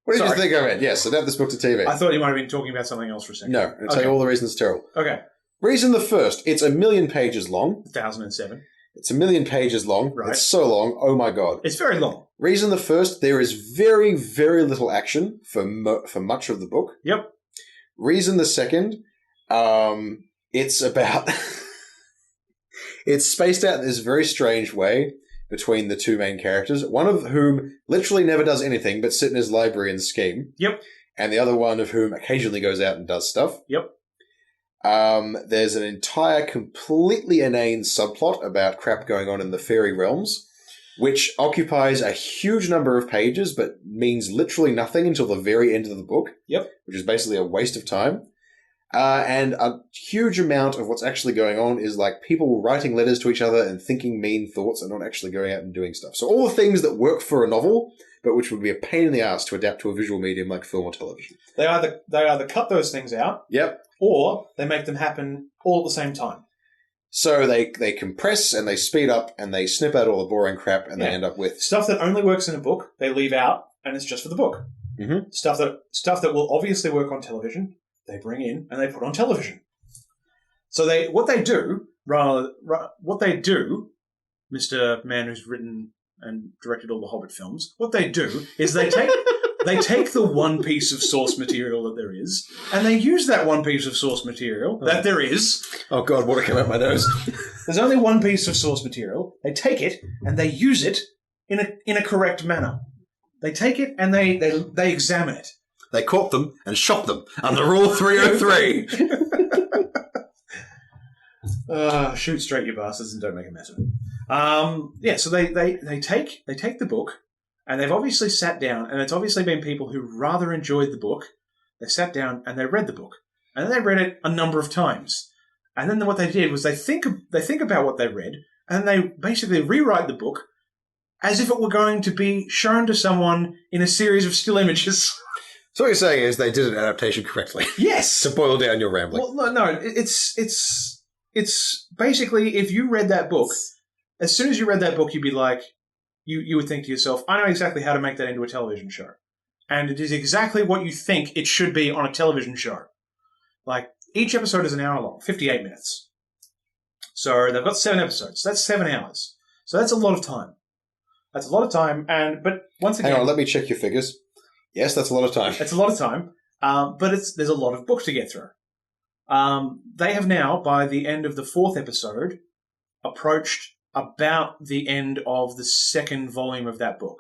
What did you think I meant? Yes, adapt this book to TV. I thought you might have been talking about something else for a second. No, I'll tell you all the reasons it's terrible. Okay. Reason the first, it's 1,000,000 pages long. 1007. It's 1,000,000 pages long. Right. It's so long, oh my god. It's very long. Reason the first, there is very, very little action for much of the book. Yep. Reason the second, it's about... it's spaced out in this very strange way between the two main characters, one of whom literally never does anything but sit in his library and scheme. Yep. And the other one of whom occasionally goes out and does stuff. Yep. There's an entire completely inane subplot about crap going on in the fairy realms, which occupies a huge number of pages but means literally nothing until the very end of the book. Yep. Which is basically a waste of time. And a huge amount of what's actually going on is like people writing letters to each other and thinking mean thoughts and not actually going out and doing stuff. So all the things that work for a novel, but which would be a pain in the ass to adapt to a visual medium like film or television. They either cut those things out, Yep. or they make them happen all at the same time. So they compress and they speed up and they snip out all the boring crap and they end up with stuff that only works in a book. They leave out, and it's just for the book. Mm-hmm. Stuff that will obviously work on television, they bring in and they put on television. So what they do, Mr. Man who's written and directed all the Hobbit films, what they do is they take the one piece of source material that there is, and they use that one piece of source material that there is. Oh God, water came out my nose. There's only one piece of source material. They take it and they use it in a correct manner. They take it and they examine it. They caught them and shot them under Rule 303. Shoot straight, you bastards, and don't make a mess of it. So they take the book, and they've obviously sat down, and it's obviously been people who rather enjoyed the book. They sat down and they read the book, and then they read it a number of times. And then what they did was they think about what they read, and they basically rewrite the book as if it were going to be shown to someone in a series of still images. So what you're saying is they did an adaptation correctly. Yes. To boil down your rambling. Well, no, it's basically, if you read that book, as soon as you read that book, you'd be like, you would think to yourself, I know exactly how to make that into a television show. And it is exactly what you think it should be on a television show. Like, each episode is an hour long, 58 minutes. So they've got 7 episodes. That's 7 hours. So that's a lot of time. But once again... Hang on, let me check your figures. Yes, that's a lot of time. It's a lot of time, but there's a lot of book to get through. They have now, by the end of the 4th episode, approached about the end of the 2nd volume of that book.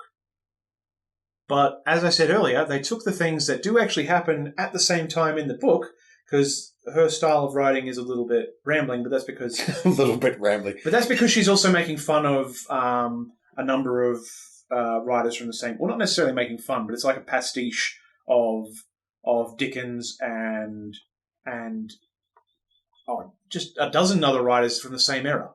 But, as I said earlier, they took the things that do actually happen at the same time in the book, because her style of writing is a little bit rambling, but that's because... a little bit rambling. But that's because she's also making fun of a number of writers from the same... Well, not necessarily making fun, but it's like a pastiche of Dickens and and just a dozen other writers from the same era.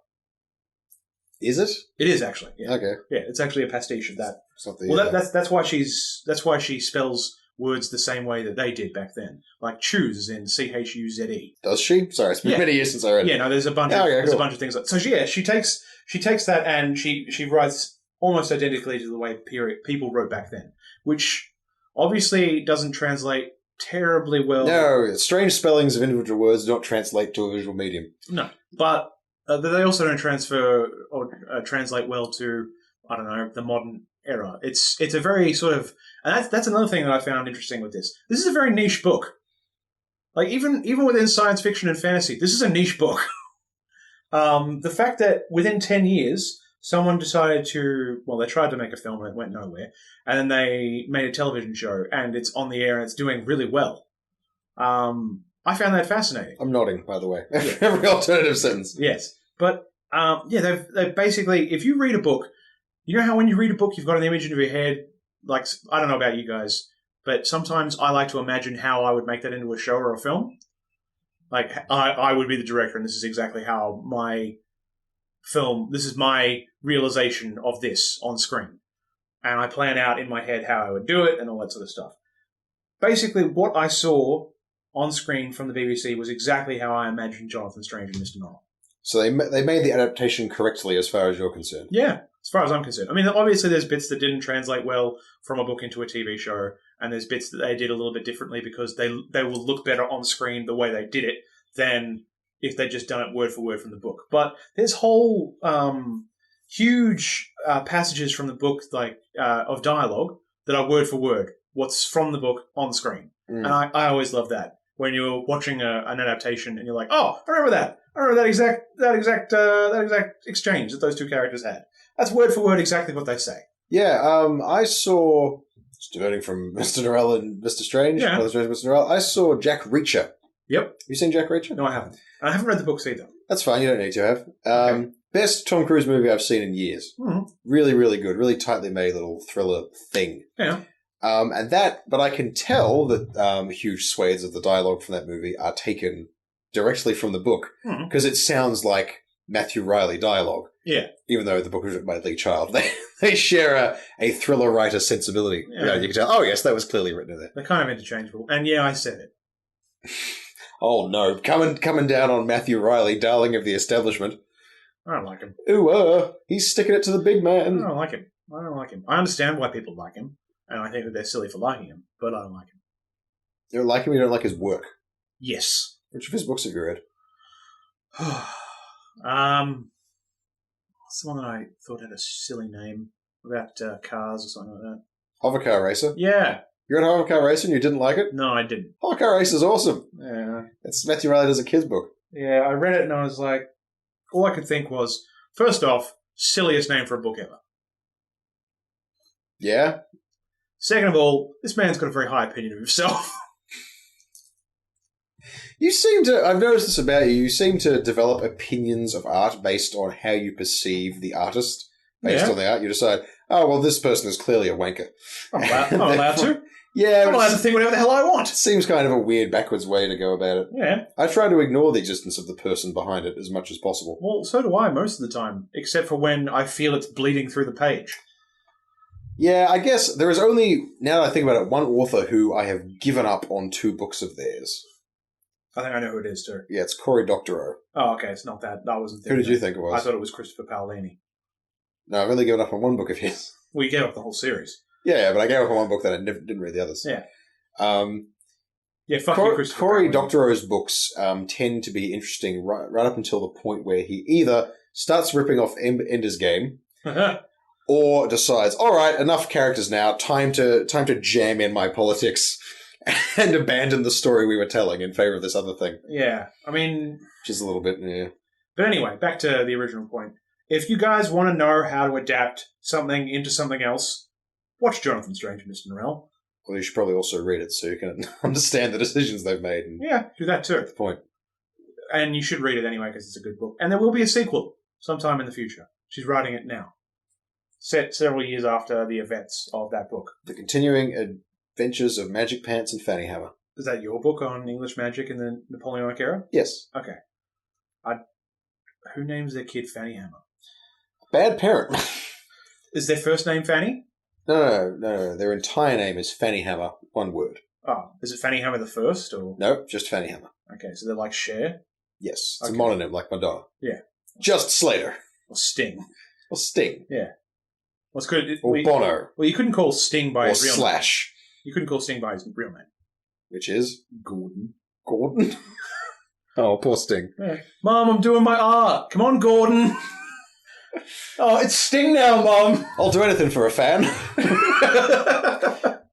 Is it? It is actually. Yeah. Okay. Yeah, it's actually a pastiche of that. It's not the, Well, that's why she spells words the same way that they did back then, like choose in CHUZE. Does she? Sorry, it's been many years since I read it. Yeah, no, there's a bunch of bunch of things. So yeah, she takes that and she writes almost identically to the way people wrote back then, which obviously doesn't translate terribly well. No, strange spellings of individual words do not translate to a visual medium. No, but they also don't transfer or translate well to, I don't know, the modern era. It's a very sort of, and that's another thing that I found interesting with this. This is a very niche book. Like even within science fiction and fantasy, this is a niche book. The fact that within 10 years, someone decided they tried to make a film and it went nowhere, and then they made a television show and it's on the air and it's doing really well. I found that fascinating. I'm nodding, by the way. Every alternative sentence. Yes. But, they've basically, if you read a book, you know how when you read a book, you've got an image in your head, like, I don't know about you guys, but sometimes I like to imagine how I would make that into a show or a film. Like, I would be the director, and this is exactly how this is my realization of this on screen. And I plan out in my head how I would do it and all that sort of stuff. Basically, what I saw on screen from the BBC was exactly how I imagined Jonathan Strange and Mr. Norrell. So they made the adaptation correctly as far as you're concerned? Yeah, as far as I'm concerned. I mean, obviously there's bits that didn't translate well from a book into a TV show, and there's bits that they did a little bit differently because they will look better on screen the way they did it than if they'd just done it word for word from the book. But there's whole huge passages from the book of dialogue that are word for word what's from the book on screen. And I always love that. When you're watching an adaptation and you're like, oh, I remember that. I remember that exact exchange that those two characters had. That's word for word exactly what they say. Yeah, I saw, just diverting from Mr. Norrell and Mr. Strange, Brother Strange and Mr. Norrell, I saw Jack Reacher. Yep. Have you seen Jack Reacher? No, I haven't. And I haven't read the books either. That's fine, you don't need to have. Okay. Best Tom Cruise movie I've seen in years. Mm-hmm. Really, really good. Really tightly made little thriller thing. Yeah. But I can tell that huge swathes of the dialogue from that movie are taken directly from the book because it sounds like Matthew Riley dialogue. Yeah. Even though the book was written by Lee Child. They share a thriller writer sensibility. Yeah. You can tell, oh yes, that was clearly written in there. They're kind of interchangeable. And yeah, I said it. Oh no, coming down on Matthew Riley, darling of the establishment. I don't like him. Ooh, he's sticking it to the big man. I don't like him. I understand why people like him. And I think that they're silly for liking him, but I don't like him. You don't like him, you don't like his work? Yes. Which of his books have you read? What's the one that I thought had a silly name about cars or something like that? Hovercar Racer? Yeah. You read Hovercar Racer and you didn't like it? No, I didn't. Hovercar Racer is awesome. Yeah. It's Matthew Riley does a kid's book. Yeah, I read it and I was like, all I could think was, first off, silliest name for a book ever. Yeah? Second of all, this man's got a very high opinion of himself. You seem to, I've noticed this about you seem to develop opinions of art based on how you perceive the artist. Based on the art, you decide, oh, well, this person is clearly a wanker. I'm allowed to. Yeah. I'm allowed to think whatever the hell I want. It seems kind of a weird, backwards way to go about it. Yeah. I try to ignore the existence of the person behind it as much as possible. Well, so do I most of the time, except for when I feel it's bleeding through the page. Yeah, I guess there is only, now that I think about it, one author who I have given up on 2 books of theirs. I think I know who it is, too. Yeah, it's Cory Doctorow. Oh, okay, it's not that. I wasn't thinking. Who did you think it was? I thought it was Christopher Paolini. No, I've only given up on 1 book of his. Well, you gave up the whole series. Yeah, but I gave up on 1 book that I didn't read the others. Yeah. Fuck you, Christopher Cory Paolini. Doctorow's books tend to be interesting right up until the point where he either starts ripping off Ender's Game... or decides, all right, enough characters now, time to jam in my politics and abandon the story we were telling in favor of this other thing. Yeah, I mean... Which is a little bit, yeah. But anyway, back to the original point. If you guys want to know how to adapt something into something else, watch Jonathan Strange and Mr. Norrell. Well, you should probably also read it so you can understand the decisions they've made. And yeah, do that too. That's the point. And you should read it anyway because it's a good book. And there will be a sequel sometime in the future. She's writing it now. Set several years after the events of that book. The Continuing Adventures of Magic Pants and Fanny Hammer. Is that your book on English magic in the Napoleonic era? Yes. Okay. Who names their kid Fanny Hammer? Bad parent. Is their first name Fanny? No. Their entire name is Fanny Hammer, one word. Oh, is it Fanny Hammer the first? Or No, just Fanny Hammer. okay, so they're like Cher? Yes, it's Okay. a mononym like Madonna. Yeah. Just Slater. Or Sting? Or Sting. Yeah. What's good? Or Bono. Well, you couldn't call Sting by Or his real name. Slash. You couldn't call Sting by his real name. Which is? Gordon. Gordon? Oh, poor Sting. Yeah. Mom, I'm doing my art. Come on, Gordon. Oh, it's Sting now, Mom. I'll do anything for a fan.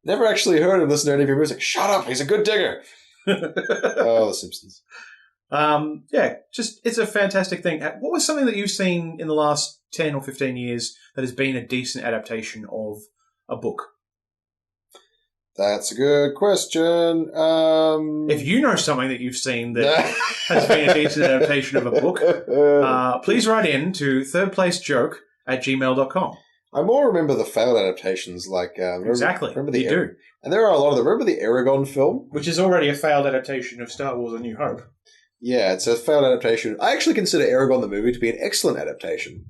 Never actually heard him listen to any of your music. Shut up, he's a good digger. Oh, The Simpsons. Yeah, just it's a fantastic thing. What was something that you've seen in the last 10 or 15 years that has been a decent adaptation of a book? That's a good question. If you know something that you've seen that has been a decent adaptation of a book, please write in to thirdplacejoke@gmail.com. I more remember the failed adaptations, like Exactly, Remember the you do. and there are a lot of them. Remember the Aragon film, Which is already a failed adaptation of Star Wars: A New Hope. Yeah, it's a failed adaptation. I actually consider Aragon the movie to be an excellent adaptation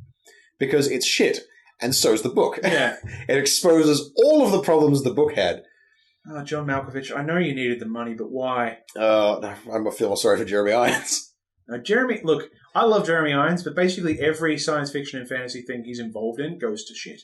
because it's shit, and so's the book. Yeah. It exposes all of the problems the book had. Oh, John Malkovich, I know you needed the money, but why? I'm feeling sorry for Jeremy Irons. Now, Jeremy, look, I love Jeremy Irons, but basically every science fiction and fantasy thing he's involved in goes to shit.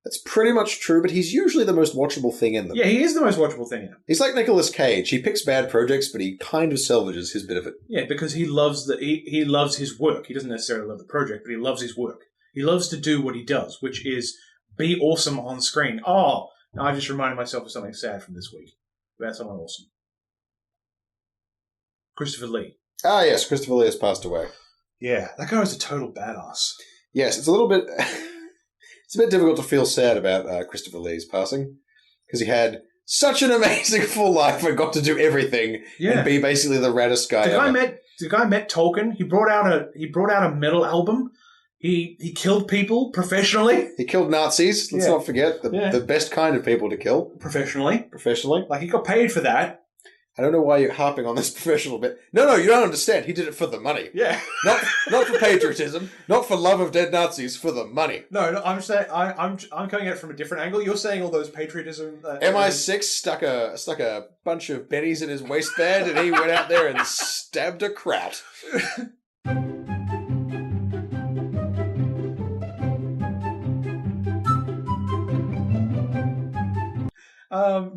That's pretty much true, but he's usually the most watchable thing in them. Yeah, he is the most watchable thing in them. He's like Nicolas Cage. He picks bad projects, but he kind of salvages his bit of it. Yeah, because he loves he loves his work. He doesn't necessarily love the project, but he loves his work. He loves to do what he does, which is be awesome on screen. Oh, I just reminded myself of something sad from this week about someone awesome. Christopher Lee. Ah, yes, Christopher Lee has passed away. Yeah, that guy was a total badass. Yes, it's a little bit... it's a bit difficult to feel sad about Christopher Lee's passing, because he had such an amazing full life and got to do everything and be basically the raddest guy ever. The guy met Tolkien. He brought out a metal album. He killed people professionally. He killed Nazis. Let's not forget the best kind of people to kill. Professionally. Like, he got paid for that. I don't know why you're harping on this professional bit. No, you don't understand. He did it for the money. Yeah. Not for patriotism, not for love of dead Nazis, for the money. No, I'm saying I'm coming at it from a different angle. You're saying all those patriotism. MI6 stuck a bunch of bennies in his waistband, and he went out there and stabbed a kraut.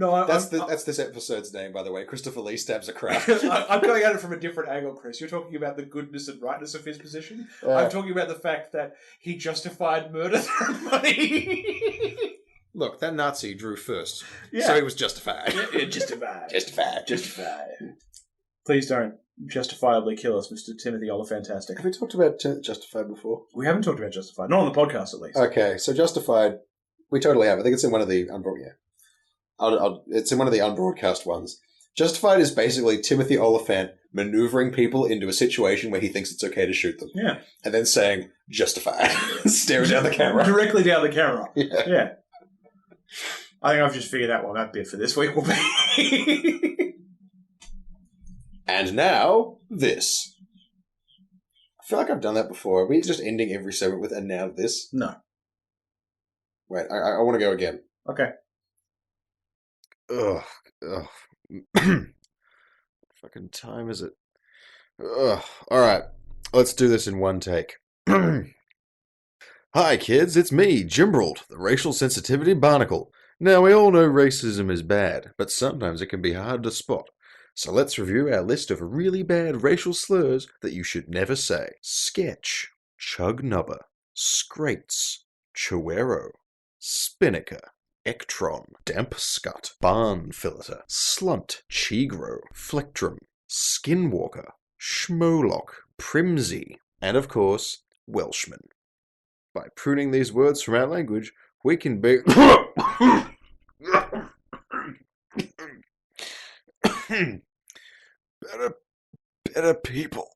That's this episode's name, by the way. Christopher Lee stabs a kraut. I'm going at it from a different angle, Chris. You're talking about the goodness and rightness of his position. I'm talking about the fact that he justified murder through money. Look, that Nazi drew first, yeah. So he was justified. Yeah, justified. Justified. Please don't justifiably kill us, Mr. Timothy Olifantastic. Have we talked about Justified before? We haven't talked about Justified. Not on the podcast, at least. Okay, so Justified, we totally have. I think it's in one of the it's in one of the unbroadcast ones. Justified is basically Timothy Oliphant maneuvering people into a situation where he thinks it's okay to shoot them. Yeah. And then saying, justified. Staring down the camera. Directly down the camera. Yeah. I think I've just figured out what that bit for this week will be. And now, this. I feel like I've done that before. Are we just ending every segment with, and now this? No. Wait, I want to go again. Okay. Ugh. Fucking time is it? Ugh. Alright, let's do this in one take. Hi kids, it's me, Jimbrald, the racial sensitivity barnacle. Now we all know racism is bad, but sometimes it can be hard to spot. So let's review our list of really bad racial slurs that you should never say. Sketch, chugnubber, scrates, chowero, spinnaker, ectron, damp scut, barn filleter, slunt, chigro, flectrum, skinwalker, schmolock, primsy, and of course, Welshman. By pruning these words from our language, we can be better people.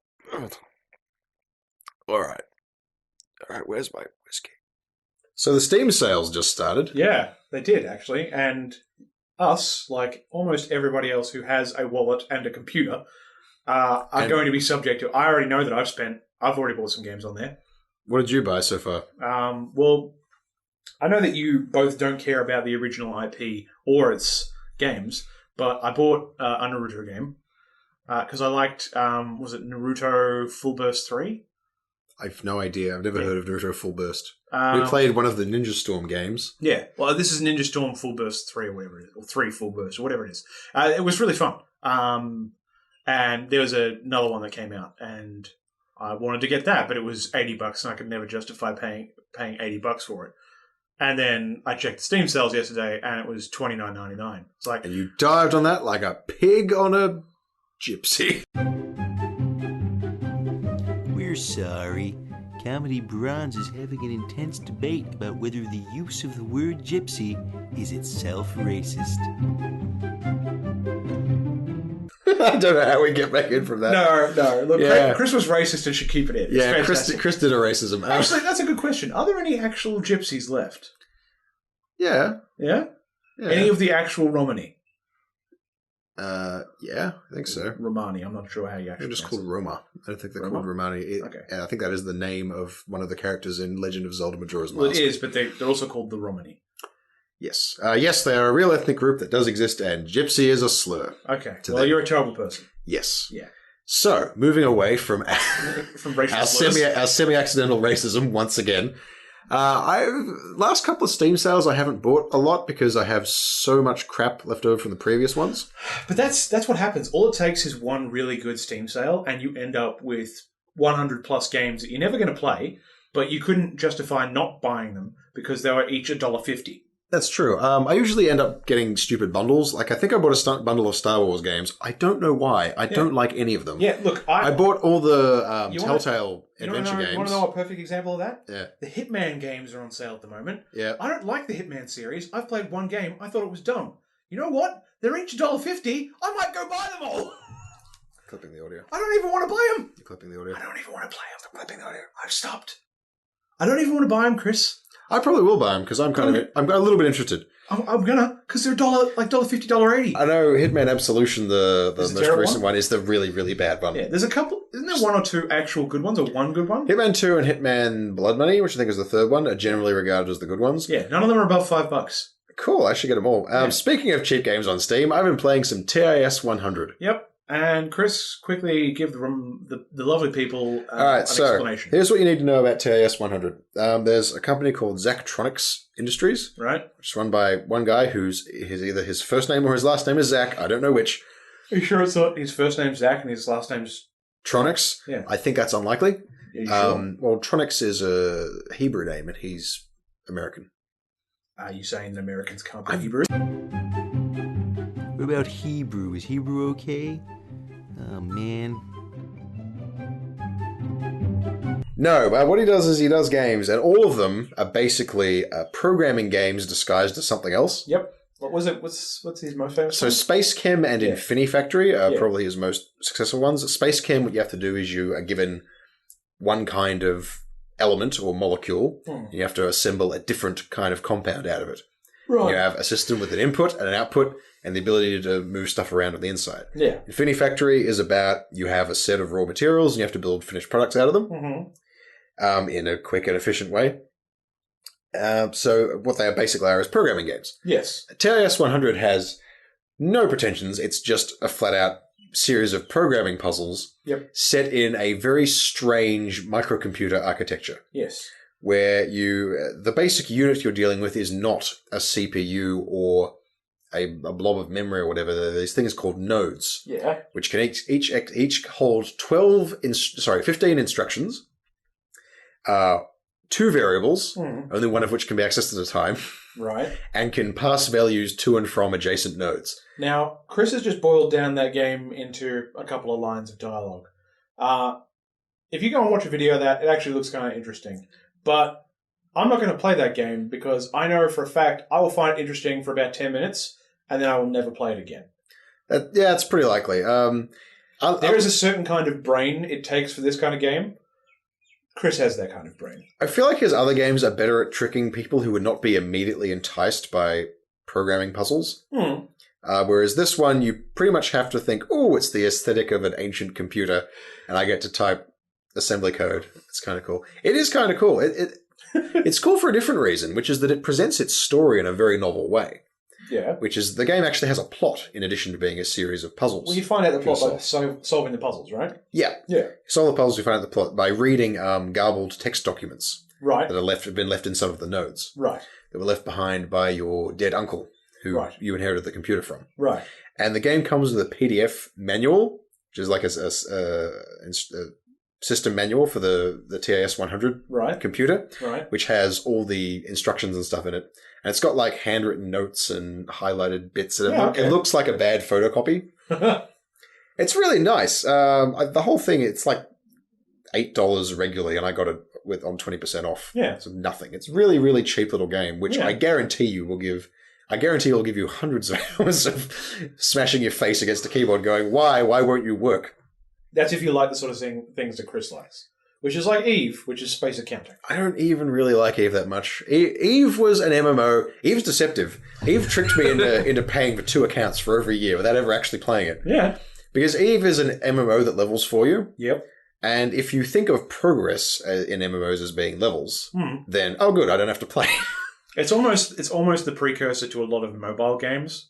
Alright, where's my whiskey? So the Steam sales just started. Yeah, they did, actually. And us, like almost everybody else who has a wallet and a computer, are going to be subject to. I already know that I've already bought some games on there. What did you buy so far? Well, I know that you both don't care about the original IP or its games, but I bought a Naruto game because I liked, was it Naruto Full Burst 3? I've no idea. I've never heard of Naruto Full Burst. We played one of the Ninja Storm games. Yeah, well, this is Ninja Storm Full Burst 3 or whatever it is, or 3 Full Burst or whatever it is. It was really fun. And there was another one that came out, and I wanted to get that, but it was $80, and I could never justify paying $80 for it. And then I checked the Steam sales yesterday, and it was $29.99. It's like, And you dived on that like a pig on a gypsy. We're sorry. Comedy Bronze is having an intense debate about whether the use of the word gypsy is itself racist. I don't know how we get back in from that. no. Look, Yeah. Chris was racist and should keep it in. It's Yeah, fantastic. Chris did a racism. Actually, that's a good question. Are there any actual gypsies left? Yeah. Yeah? Any of the actual Romani? Yeah, I think so. Romani, I'm not sure how you They're actually just pronounce called Roma. I don't think they're Roma? called Romani. Okay. I think that is the name of one of the characters in Legend of Zelda Majora's Mask. Well, it is, but they're also called the Romani. Yes. Yes, they are a real ethnic group that does exist, and gypsy is a slur. Okay. To Well, them. you're a terrible person. Yes. Yeah. So, moving away from From racial our slurs. semi-accidental racism once again. Last couple of Steam sales I haven't bought a lot because I have so much crap left over from the previous ones. But that's what happens. All it takes is one really good Steam sale, and you end up with 100 plus games that you're never going to play, but you couldn't justify not buying them because they were each $1.50. That's true. I usually end up getting stupid bundles. Like, I think I bought a bundle of Star Wars games. I don't know why. I don't like any of them. Yeah, look, I bought all the You Telltale adventure games. You want to know a perfect example of that? Yeah. The Hitman games are on sale at the moment. Yeah. I don't like the Hitman series. I've played one game. I thought it was dumb. You know what? They're each $1.50. I might go buy them all. Clipping the audio. I don't even want to buy them. You're clipping the audio. I don't even want to play them. I'm clipping the audio. I've stopped. I don't even want to buy them, Chris. I probably will buy them because I'm a little bit interested. I'm gonna, because they're $1.50, $1.80. I know Hitman Absolution, the Is it most terrible recent one, is the really, really bad one. Yeah, there's a couple. Isn't there one or two actual good ones, or one good one? Hitman 2 and Hitman Blood Money, which I think is the third one, are generally regarded as the good ones. Yeah, none of them are above $5. Cool, I should get them all. Speaking of cheap games on Steam, I've been playing some TIS 100. Yep. And Chris, quickly give the lovely people All right, an so explanation. here's what you need to know about TIS 100. There's a company called Zachtronics Industries, Right? which is run by one guy who's either his first name or his last name is Zach. I don't know which. Are you sure it's not his first name's Zach and his last name's... Tronics. Yeah. I think that's unlikely. Are you sure? Well, Tronics is a Hebrew name, and he's American. Are you saying that Americans can't be Hebrew? What about Hebrew? Is Hebrew okay? Oh, man. No, but what he does is he does games, and all of them are basically programming games disguised as something else. Yep. What was it? What's his most famous So one? Space Chem and Yeah. Infinifactory are Yeah. probably his most successful ones. Space Chem, what you have to do is you are given one kind of element or molecule. You have to assemble a different kind of compound out of it. Right. You have a system with an input and an output and the ability to move stuff around on the inside. Yeah. Infinifactory is about you have a set of raw materials and you have to build finished products out of them Mm-hmm. in a quick and efficient way. So what they basically are is programming games. Yes. TIS 100 has no pretensions. It's just a flat-out series of programming puzzles set in a very strange microcomputer architecture Yes. where the basic unit you're dealing with is not a CPU or a blob of memory or whatever. There are these things called nodes, Yeah. which can each hold 15 instructions, 2 variables, only one of which can be accessed at a time, Right. and can pass values to and from adjacent nodes. Now, Chris has just boiled down that game into a couple of lines of dialogue. If you go and watch a video of that, it actually looks kind of interesting. But I'm not going to play that game because I know for a fact I will find it interesting for about 10 minutes and then I will never play it again. Yeah, it's pretty likely. There is a certain kind of brain it takes for this kind of game. Chris has that kind of brain. I feel like his other games are better at tricking people who would not be immediately enticed by programming puzzles. Hmm. Whereas this one, you pretty much have to think, oh, it's the aesthetic of an ancient computer, and I get to type assembly code. It's kind of cool. It is kind of cool. It's cool for a different reason, which is that it presents its story in a very novel way. Yeah. Which is the game actually has a plot in addition to being a series of puzzles. Well, you find out the plot by solving the puzzles, right? Yeah. Yeah. Solve the puzzles, you find out the plot by reading garbled text documents Right. that have been left in some of the nodes. Right. That were left behind by your dead uncle, who you inherited the computer from. Right. And the game comes with a PDF manual, which is like a system manual for the TAS 100 computer, which has all the instructions and stuff in it. And it's got like handwritten notes and highlighted bits. And it looks like a bad photocopy. It's really nice. The whole thing, it's like $8 regularly, and I got it on 20% off. Yeah. So nothing. It's really, really cheap little game, which I guarantee will give you hundreds of hours of smashing your face against the keyboard going, why won't you work? That's if you like the sort of things that Chris likes. Which is like Eve, which is space accounting. I don't even really like Eve that much. Eve was an MMO. Eve's deceptive. Eve tricked me into paying for 2 accounts for every year without ever actually playing it. Yeah. Because Eve is an MMO that levels for you. Yep. And if you think of progress in MMOs as being levels, then, oh good, I don't have to play. It's almost the precursor to a lot of mobile games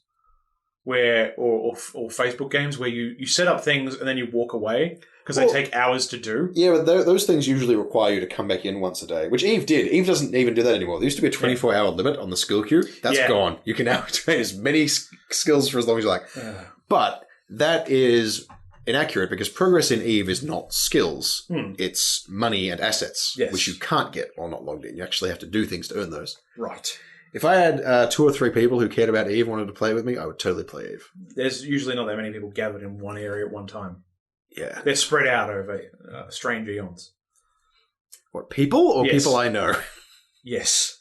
or Facebook games where you set up things and then you walk away because they take hours to do. Yeah, but those things usually require you to come back in once a day, which Eve did. Eve doesn't even do that anymore. There used to be a 24-hour limit on the skill queue. That's gone. You can now train as many skills for as long as you like. But that is inaccurate because progress in Eve is not skills. It's money and assets, which you can't get while not logged in. You actually have to do things to earn those. Right. If I had 2 or 3 people who cared about Eve and wanted to play with me, I would totally play Eve. There's usually not that many people gathered in one area at one time. Yeah. They're spread out over strange eons. What, people or people I know? Yes.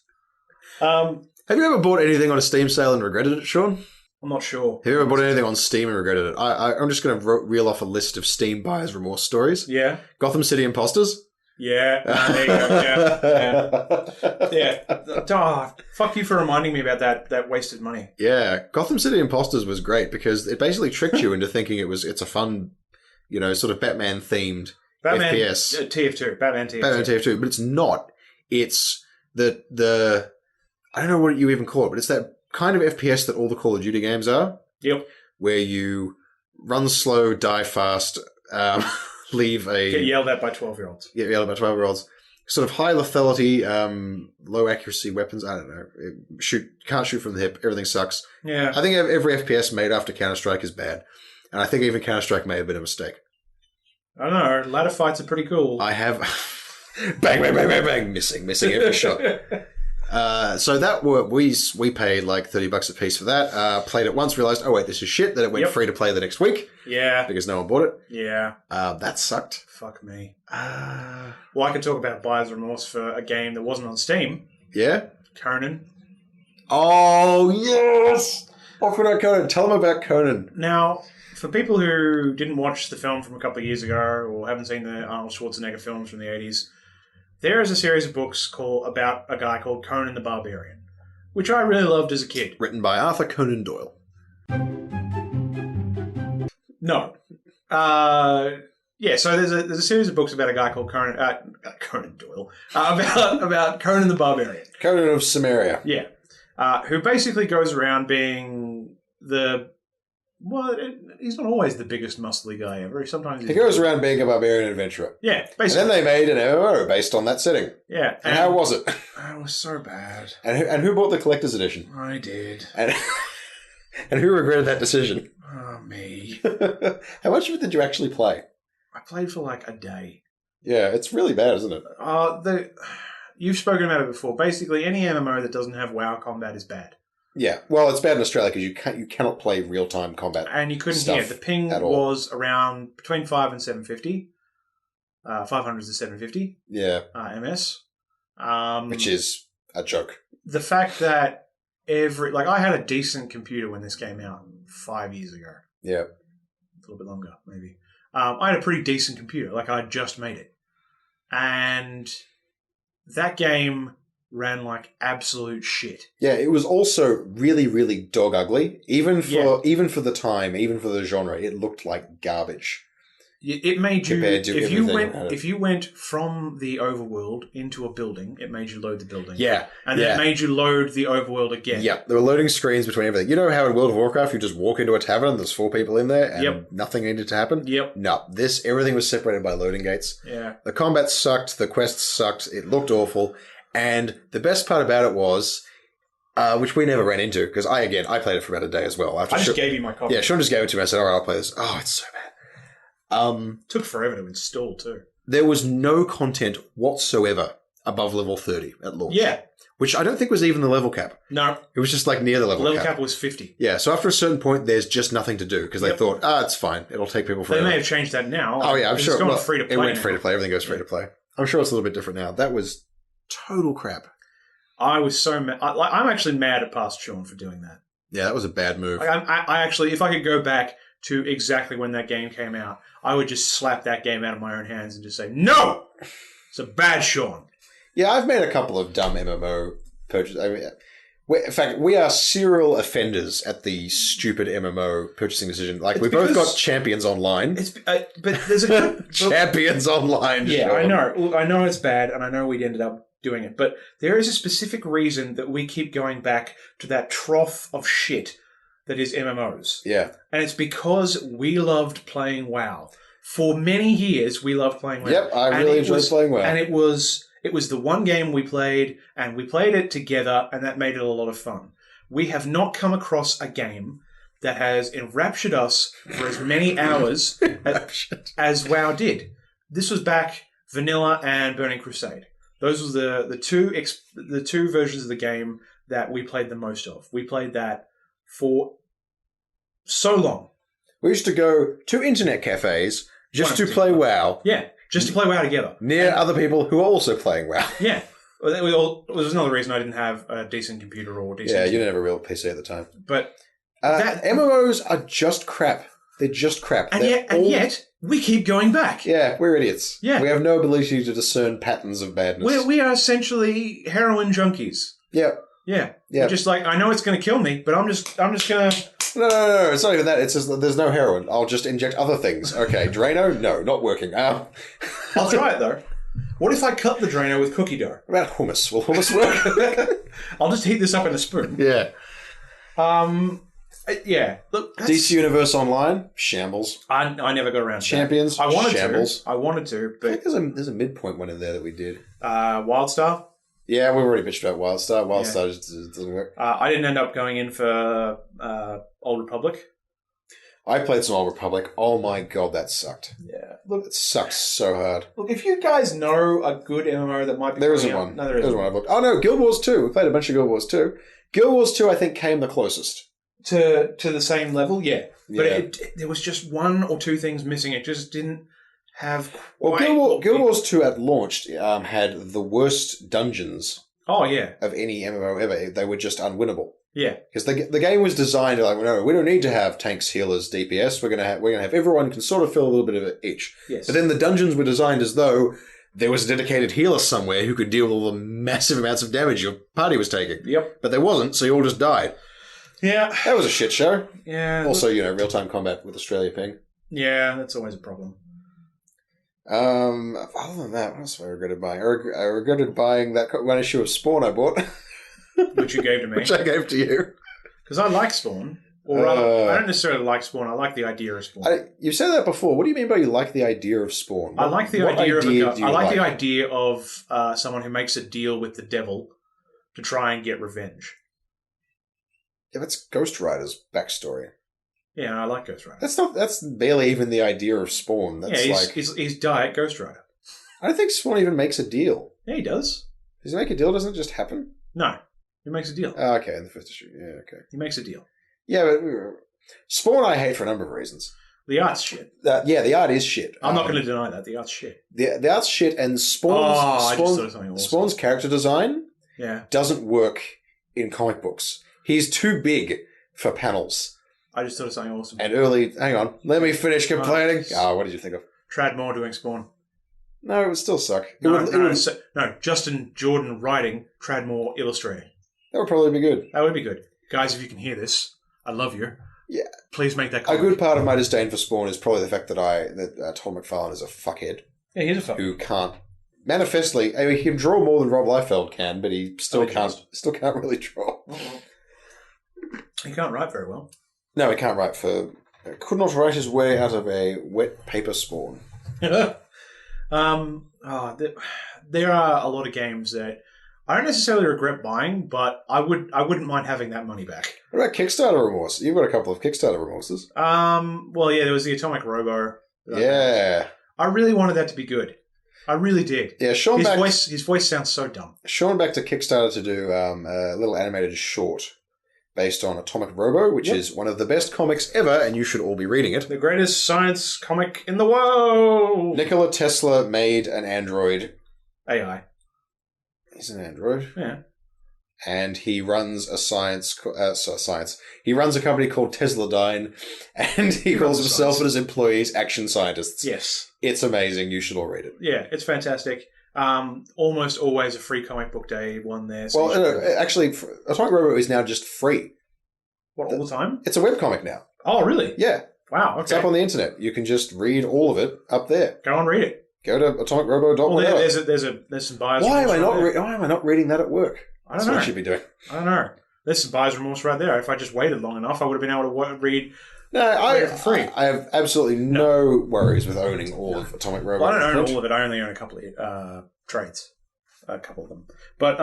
Have you ever bought anything on a Steam sale and regretted it, Sean? I'm not sure. Have you ever bought anything on Steam and regretted it? I'm just going to reel off a list of Steam buyer's remorse stories. Yeah. Gotham City Imposters. Yeah. There you go. Yeah. Oh, fuck you for reminding me about that wasted money. Yeah. Gotham City Imposters was great because it basically tricked you into thinking it's a fun, sort of Batman-themed FPS. TF2. Batman TF2. Batman TF2. But it's not. It's the I don't know what you even call it, but it's that kind of FPS that all the Call of Duty games are. Yep. Where you run slow, die fast, leave a... Get yelled at by 12-year-olds. Get yelled at by 12-year-olds. Sort of high lethality, low accuracy weapons. I don't know. Can't shoot from the hip. Everything sucks. Yeah. I think every FPS made after Counter-Strike is bad. And I think even Counter-Strike may have been a mistake. I don't know. Ladder fights are pretty cool. I have... bang, bang, bang, bang, bang. Missing every shot. So that we paid like $30 a piece for that. Played it once, realized, oh wait, this is shit. Then it went free to play the next week. Yeah, because no one bought it. Yeah, that sucked. Fuck me. Well, I could talk about buyer's remorse for a game that wasn't on Steam. Yeah, Conan. Oh yes, I forgot Conan. Tell them about Conan. Now, for people who didn't watch the film from a couple of years ago or haven't seen the Arnold Schwarzenegger films from the 80s. There is a series of books about a guy called Conan the Barbarian, which I really loved as a kid. Written by Arthur Conan Doyle. No. So there's a series of books about a guy called Conan Doyle, about Conan the Barbarian. Conan of Samaria. Yeah. Who basically goes around being he's not always the biggest muscly guy ever. Sometimes he goes around being a barbarian adventurer. Yeah, basically. And then they made an MMO based on that setting. Yeah. And how was it? It was so bad. And who bought the collector's edition? I did. And who regretted that decision? Oh, me. How much of it did you actually play? I played for like a day. Yeah, it's really bad, isn't it? You've spoken about it before. Basically, any MMO that doesn't have WoW combat is bad. Yeah, well, it's bad in Australia because you cannot play real-time combat. And you couldn't hear. The ping was around between 5 and 750. 500 to 750. Yeah. MS. Which is a joke. The fact that I had a decent computer when this came out 5 years ago. Yeah. A little bit longer, maybe. I had a pretty decent computer. I just made it. And that game ran like absolute shit. Yeah, it was also really, really dog ugly. Even for the time, even for the genre, it looked like garbage. It made you if you went from the overworld into a building, it made you load the building. Yeah, and then it made you load the overworld again. Yeah, there were loading screens between everything. You know how in World of Warcraft you just walk into a tavern and there's 4 people in there and nothing needed to happen? Yep. No, everything was separated by loading gates. Yeah. The combat sucked, the quests sucked, it looked awful, and the best part about it was, which we never ran into, because I played it for about a day as well. I just gave you my copy. Yeah, Sean just gave it to me. I said, all right, I'll play this. Oh, it's so bad. Took forever to install too. There was no content whatsoever above level 30 at launch. Yeah. Which I don't think was even the level cap. No. It was just like near the level cap. Level cap was 50. Yeah, so after a certain point, there's just nothing to do because they thought, it's fine. It'll take people forever. They may have changed that now. Oh, yeah, I'm sure. It's gone free to play. It went free to play. Everything goes free to play. I'm sure it's a little bit different now. That was total crap. I was so mad. I'm actually mad at past Sean for doing that. Yeah, that was a bad move. I actually, if I could go back to exactly when that game came out, I would just slap that game out of my own hands and just say, no! It's a bad Sean. Yeah, I've made a couple of dumb MMO purchases. I mean, in fact, we are serial offenders at the stupid MMO purchasing decision. Like, we both got Champions Online. But there's a good... Champions Online. Yeah, Sean. I know. I know it's bad, and I know we ended up doing it. But there is a specific reason that we keep going back to that trough of shit that is MMOs. Yeah. And it's because we loved playing WoW. For many years, we loved playing WoW. Yep, I really enjoyed playing WoW. And it was the one game we played, and we played it together, and that made it a lot of fun. We have not come across a game that has enraptured us for as many hours as WoW did. This was back Vanilla and Burning Crusade. Those were the two versions of the game that we played the most of. We played that for so long. We used to go to internet cafes just to play WoW. Yeah, just to play WoW together. Near other people who are also playing WoW. Yeah. Well, there's another reason I didn't have a decent computer or decent... Yeah, you didn't have a real PC at the time. But... MMOs are just crap. They're just crap. And yet, we keep going back. Yeah, we're idiots. Yeah. We have no ability to discern patterns of badness. We are essentially heroin junkies. Yeah. Yeah. We're just like, I know it's going to kill me, but I'm just going to... No, it's not even that. It's just there's no heroin. I'll just inject other things. Okay, Drano? No, not working. I'll try it, though. What if I cut the Drano with cookie dough? What about hummus? Will hummus work? I'll just heat this up in a spoon. Yeah. Yeah. Look, DC Universe Online? Shambles. I never got around to Champions? that. Shambles. I wanted to, but... I think there's a midpoint one in there that we did. WildStar? Yeah, we've already bitched about WildStar. WildStar just doesn't work. I didn't end up going in for Old Republic. I played some Old Republic. Oh my god, that sucked. Yeah. Look, it sucks so hard. Look, if you guys know a good MMO that might be... There isn't one. No, there isn't one I've looked. Oh no, Guild Wars 2. We played a bunch of Guild Wars 2. Guild Wars 2, I think, came the closest. To the same level, yeah. But there was just one or two things missing. It just didn't have... Well, Guild Wars 2 at launch had the worst dungeons of any MMO ever. They were just unwinnable. Yeah. Because the game was designed like, no, we don't need to have tanks, healers, DPS. We're gonna have everyone can sort of fill a little bit of it each. Yes. But then the dungeons were designed as though there was a dedicated healer somewhere who could deal with all the massive amounts of damage your party was taking. Yep. But there wasn't, so you all just died. Yeah. That was a shit show. Yeah. Also, real-time combat with Australia ping. Yeah, that's always a problem. Other than that, what else have I regretted buying? I regretted buying that one issue of Spawn I bought. Which you gave to me. Which I gave to you. Because I like Spawn. Or rather, I don't necessarily like Spawn. I like the idea of Spawn. You've said that before. What do you mean by you like the idea of Spawn? I like the idea the idea of someone who makes a deal with the devil to try and get revenge. Yeah, that's Ghost Rider's backstory. Yeah, I like Ghost Rider. That's barely even the idea of Spawn. That's he's Diet Ghost Rider. I don't think Spawn even makes a deal. Yeah, he does. Does he make a deal? Doesn't it just happen? No, he makes a deal. Oh, okay, in the first issue. Yeah, okay. He makes a deal. Yeah, but Spawn I hate for a number of reasons. The art's shit. The art is shit. I'm not going to deny that. The art's shit. The art's shit, and Spawn's character design doesn't work in comic books. He's too big for panels. I just thought of something awesome. And hang on, let me finish complaining. What did you think of? Trad Moore doing Spawn. No, it would still suck. No, Justin Jordan writing, Tradmore illustrating. That would probably be good. That would be good. Guys, if you can hear this, I love you. Yeah. Please make that A comic. good part of my disdain for Spawn is probably the fact that Todd McFarlane is a fuckhead. Yeah, he's a fuck. Who can't manifestly. I mean, he can draw more than Rob Liefeld can, but he still can't really draw. He can't write very well. No, he can't write for. Could not write his way out of a wet paper Spawn. There are a lot of games that I don't necessarily regret buying, but I wouldn't mind having that money back. What about Kickstarter remorse? You've got a couple of Kickstarter remorses. Well, yeah, there was the Atomic Robo. Yeah. I really wanted that to be good. I really did. Yeah, his voice sounds so dumb. Sean backed to Kickstarter to do a little animated short based on Atomic Robo, which is one of the best comics ever, and you should all be reading it. The greatest science comic in the world! Nikola Tesla made an android. AI. He's an android. Yeah. And he runs a He runs a company called Tesladyne, and he calls himself and his employees action scientists. Yes. It's amazing. You should all read it. Yeah, it's fantastic. Almost always a free comic book day one there. So actually, Atomic Robo is now just free. What, all the time? It's a webcomic now. Oh, really? Yeah. Wow, okay. It's up on the internet. You can just read all of it up there. Go and read it. Go to atomicrobo.com. Well, there's some buyer's Why remorse. am I not reading that at work? I don't That's know. what I should be doing. I don't know. There's some buyer's remorse right there. If I just waited long enough, I would have been able to read. No, I for free. I have absolutely no worries with owning all of Atomic Robo. Well, I don't own all of it. I only own a couple of trades. A couple of them. But,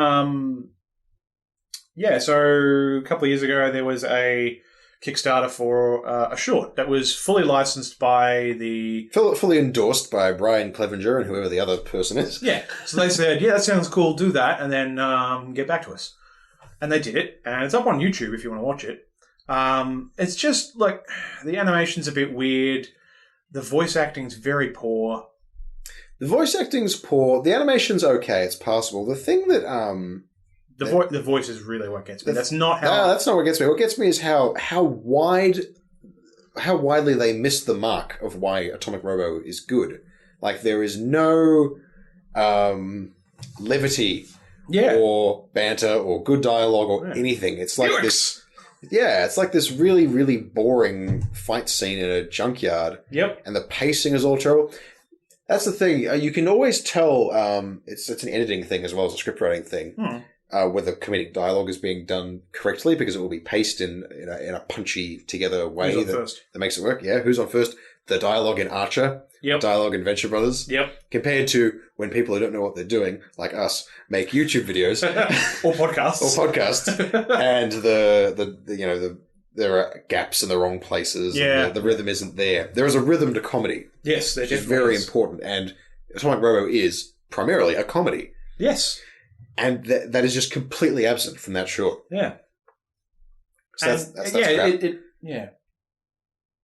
yeah, so a couple of years ago, there was a Kickstarter for a short that was fully licensed by the... Fully endorsed by Brian Clevenger and whoever the other person is. Yeah. So they said, yeah, that sounds cool, do that, and then get back to us. And they did it, and it's up on YouTube if you want to watch it. It's just, like, the animation's a bit weird. The voice acting's very poor. The voice acting's poor. The animation's okay. It's passable. The thing that... The voice is really what gets me. That's not how... No, that's not what gets me. What gets me is how widely they missed the mark of why Atomic Robo is good. Like, there is no levity or banter or good dialogue or anything. It's like this... Yeah, it's like this really, really boring fight scene in a junkyard. Yep. And the pacing is all terrible. That's the thing. You can always tell it's an editing thing as well as a script writing thing. Whether comedic dialogue is being done correctly because it will be paced in a punchy together way that makes it work. Yeah, who's on first? The dialogue in Archer. Yep. Dialogue in Venture Brothers. Yep. Compared to when people who don't know what they're doing, like us, make YouTube videos or podcasts, and there are gaps in the wrong places. Yeah. And the rhythm isn't there. There is a rhythm to comedy. Yes, which is very important. And Atomic Robo is primarily a comedy. Yes. And that is just completely absent from that short. Yeah. So that's crap.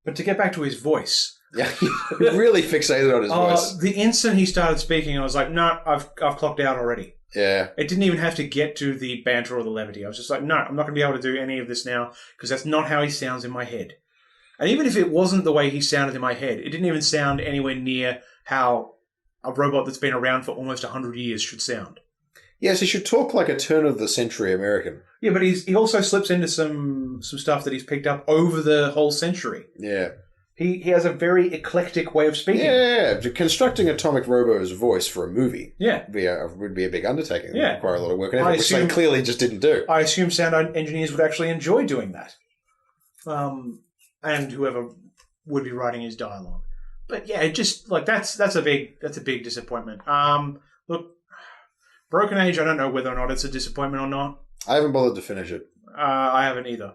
But to get back to his voice. Yeah, he really fixated on his voice. The instant he started speaking, I was like, no, I've clocked out already. Yeah. It didn't even have to get to the banter or the levity. I was just like, no, I'm not going to be able to do any of this now because that's not how he sounds in my head. And even if it wasn't the way he sounded in my head, it didn't even sound anywhere near how a robot that's been around for almost 100 years should sound. Yes, he should talk like a turn-of-the-century American. Yeah, but he also slips into some stuff that he's picked up over the whole century. Yeah. He has a very eclectic way of speaking. Yeah, constructing Atomic Robo's voice for a movie would be a big undertaking. It would require a lot of work and effort, which they clearly just didn't do. I assume sound engineers would actually enjoy doing that. And whoever would be writing his dialogue. But yeah, it just like that's a big disappointment. Look, Broken Age, I don't know whether or not it's a disappointment or not. I haven't bothered to finish it. I haven't either.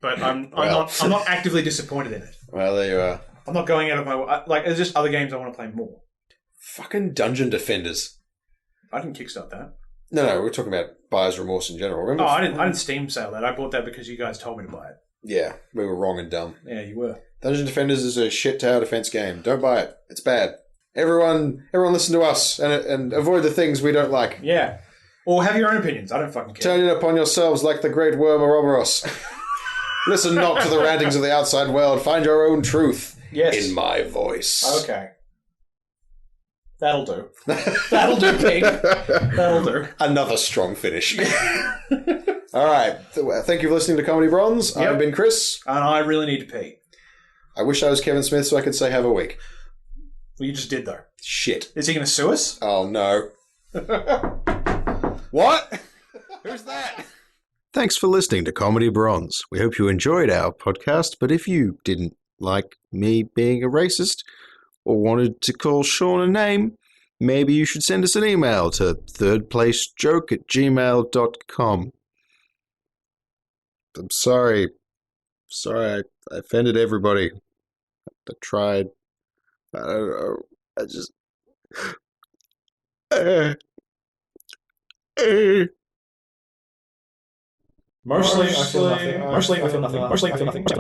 But I'm not actively disappointed in it. Well, there you are. I'm not going out of my way. Like, there's just other games I want to play more. Fucking Dungeon Defenders. I didn't kickstart that. No, we're talking about buyer's remorse in general. Remember? I didn't Steam sale that. I bought that because you guys told me to buy it. Yeah, we were wrong and dumb. Yeah, you were. Dungeon Defenders is a shit tower defense game. Don't buy it. It's bad. Everyone listen to us and avoid the things we don't like. Yeah. Or have your own opinions. I don't fucking care. Turn it upon yourselves like the great worm Ouroboros. Listen not to the rantings of the outside world. Find your own truth. Yes. In my voice. Okay. That'll do. That'll do, Pete. That'll do. Another strong finish. All right. Thank you for listening to Comedy Bronze. Yep. I've been Chris. And I really need to pee. I wish I was Kevin Smith so I could say have a week. Well, you just did, though. Shit. Is he going to sue us? Oh, no. What? Who's that? Thanks for listening to Comedy Bronze. We hope you enjoyed our podcast, but if you didn't like me being a racist or wanted to call Sean a name, maybe you should send us an email to thirdplacejoke@gmail.com. I'm sorry. Sorry, I offended everybody. I tried. I don't know. I just... Mostly, I feel nothing. Mostly, I feel nothing.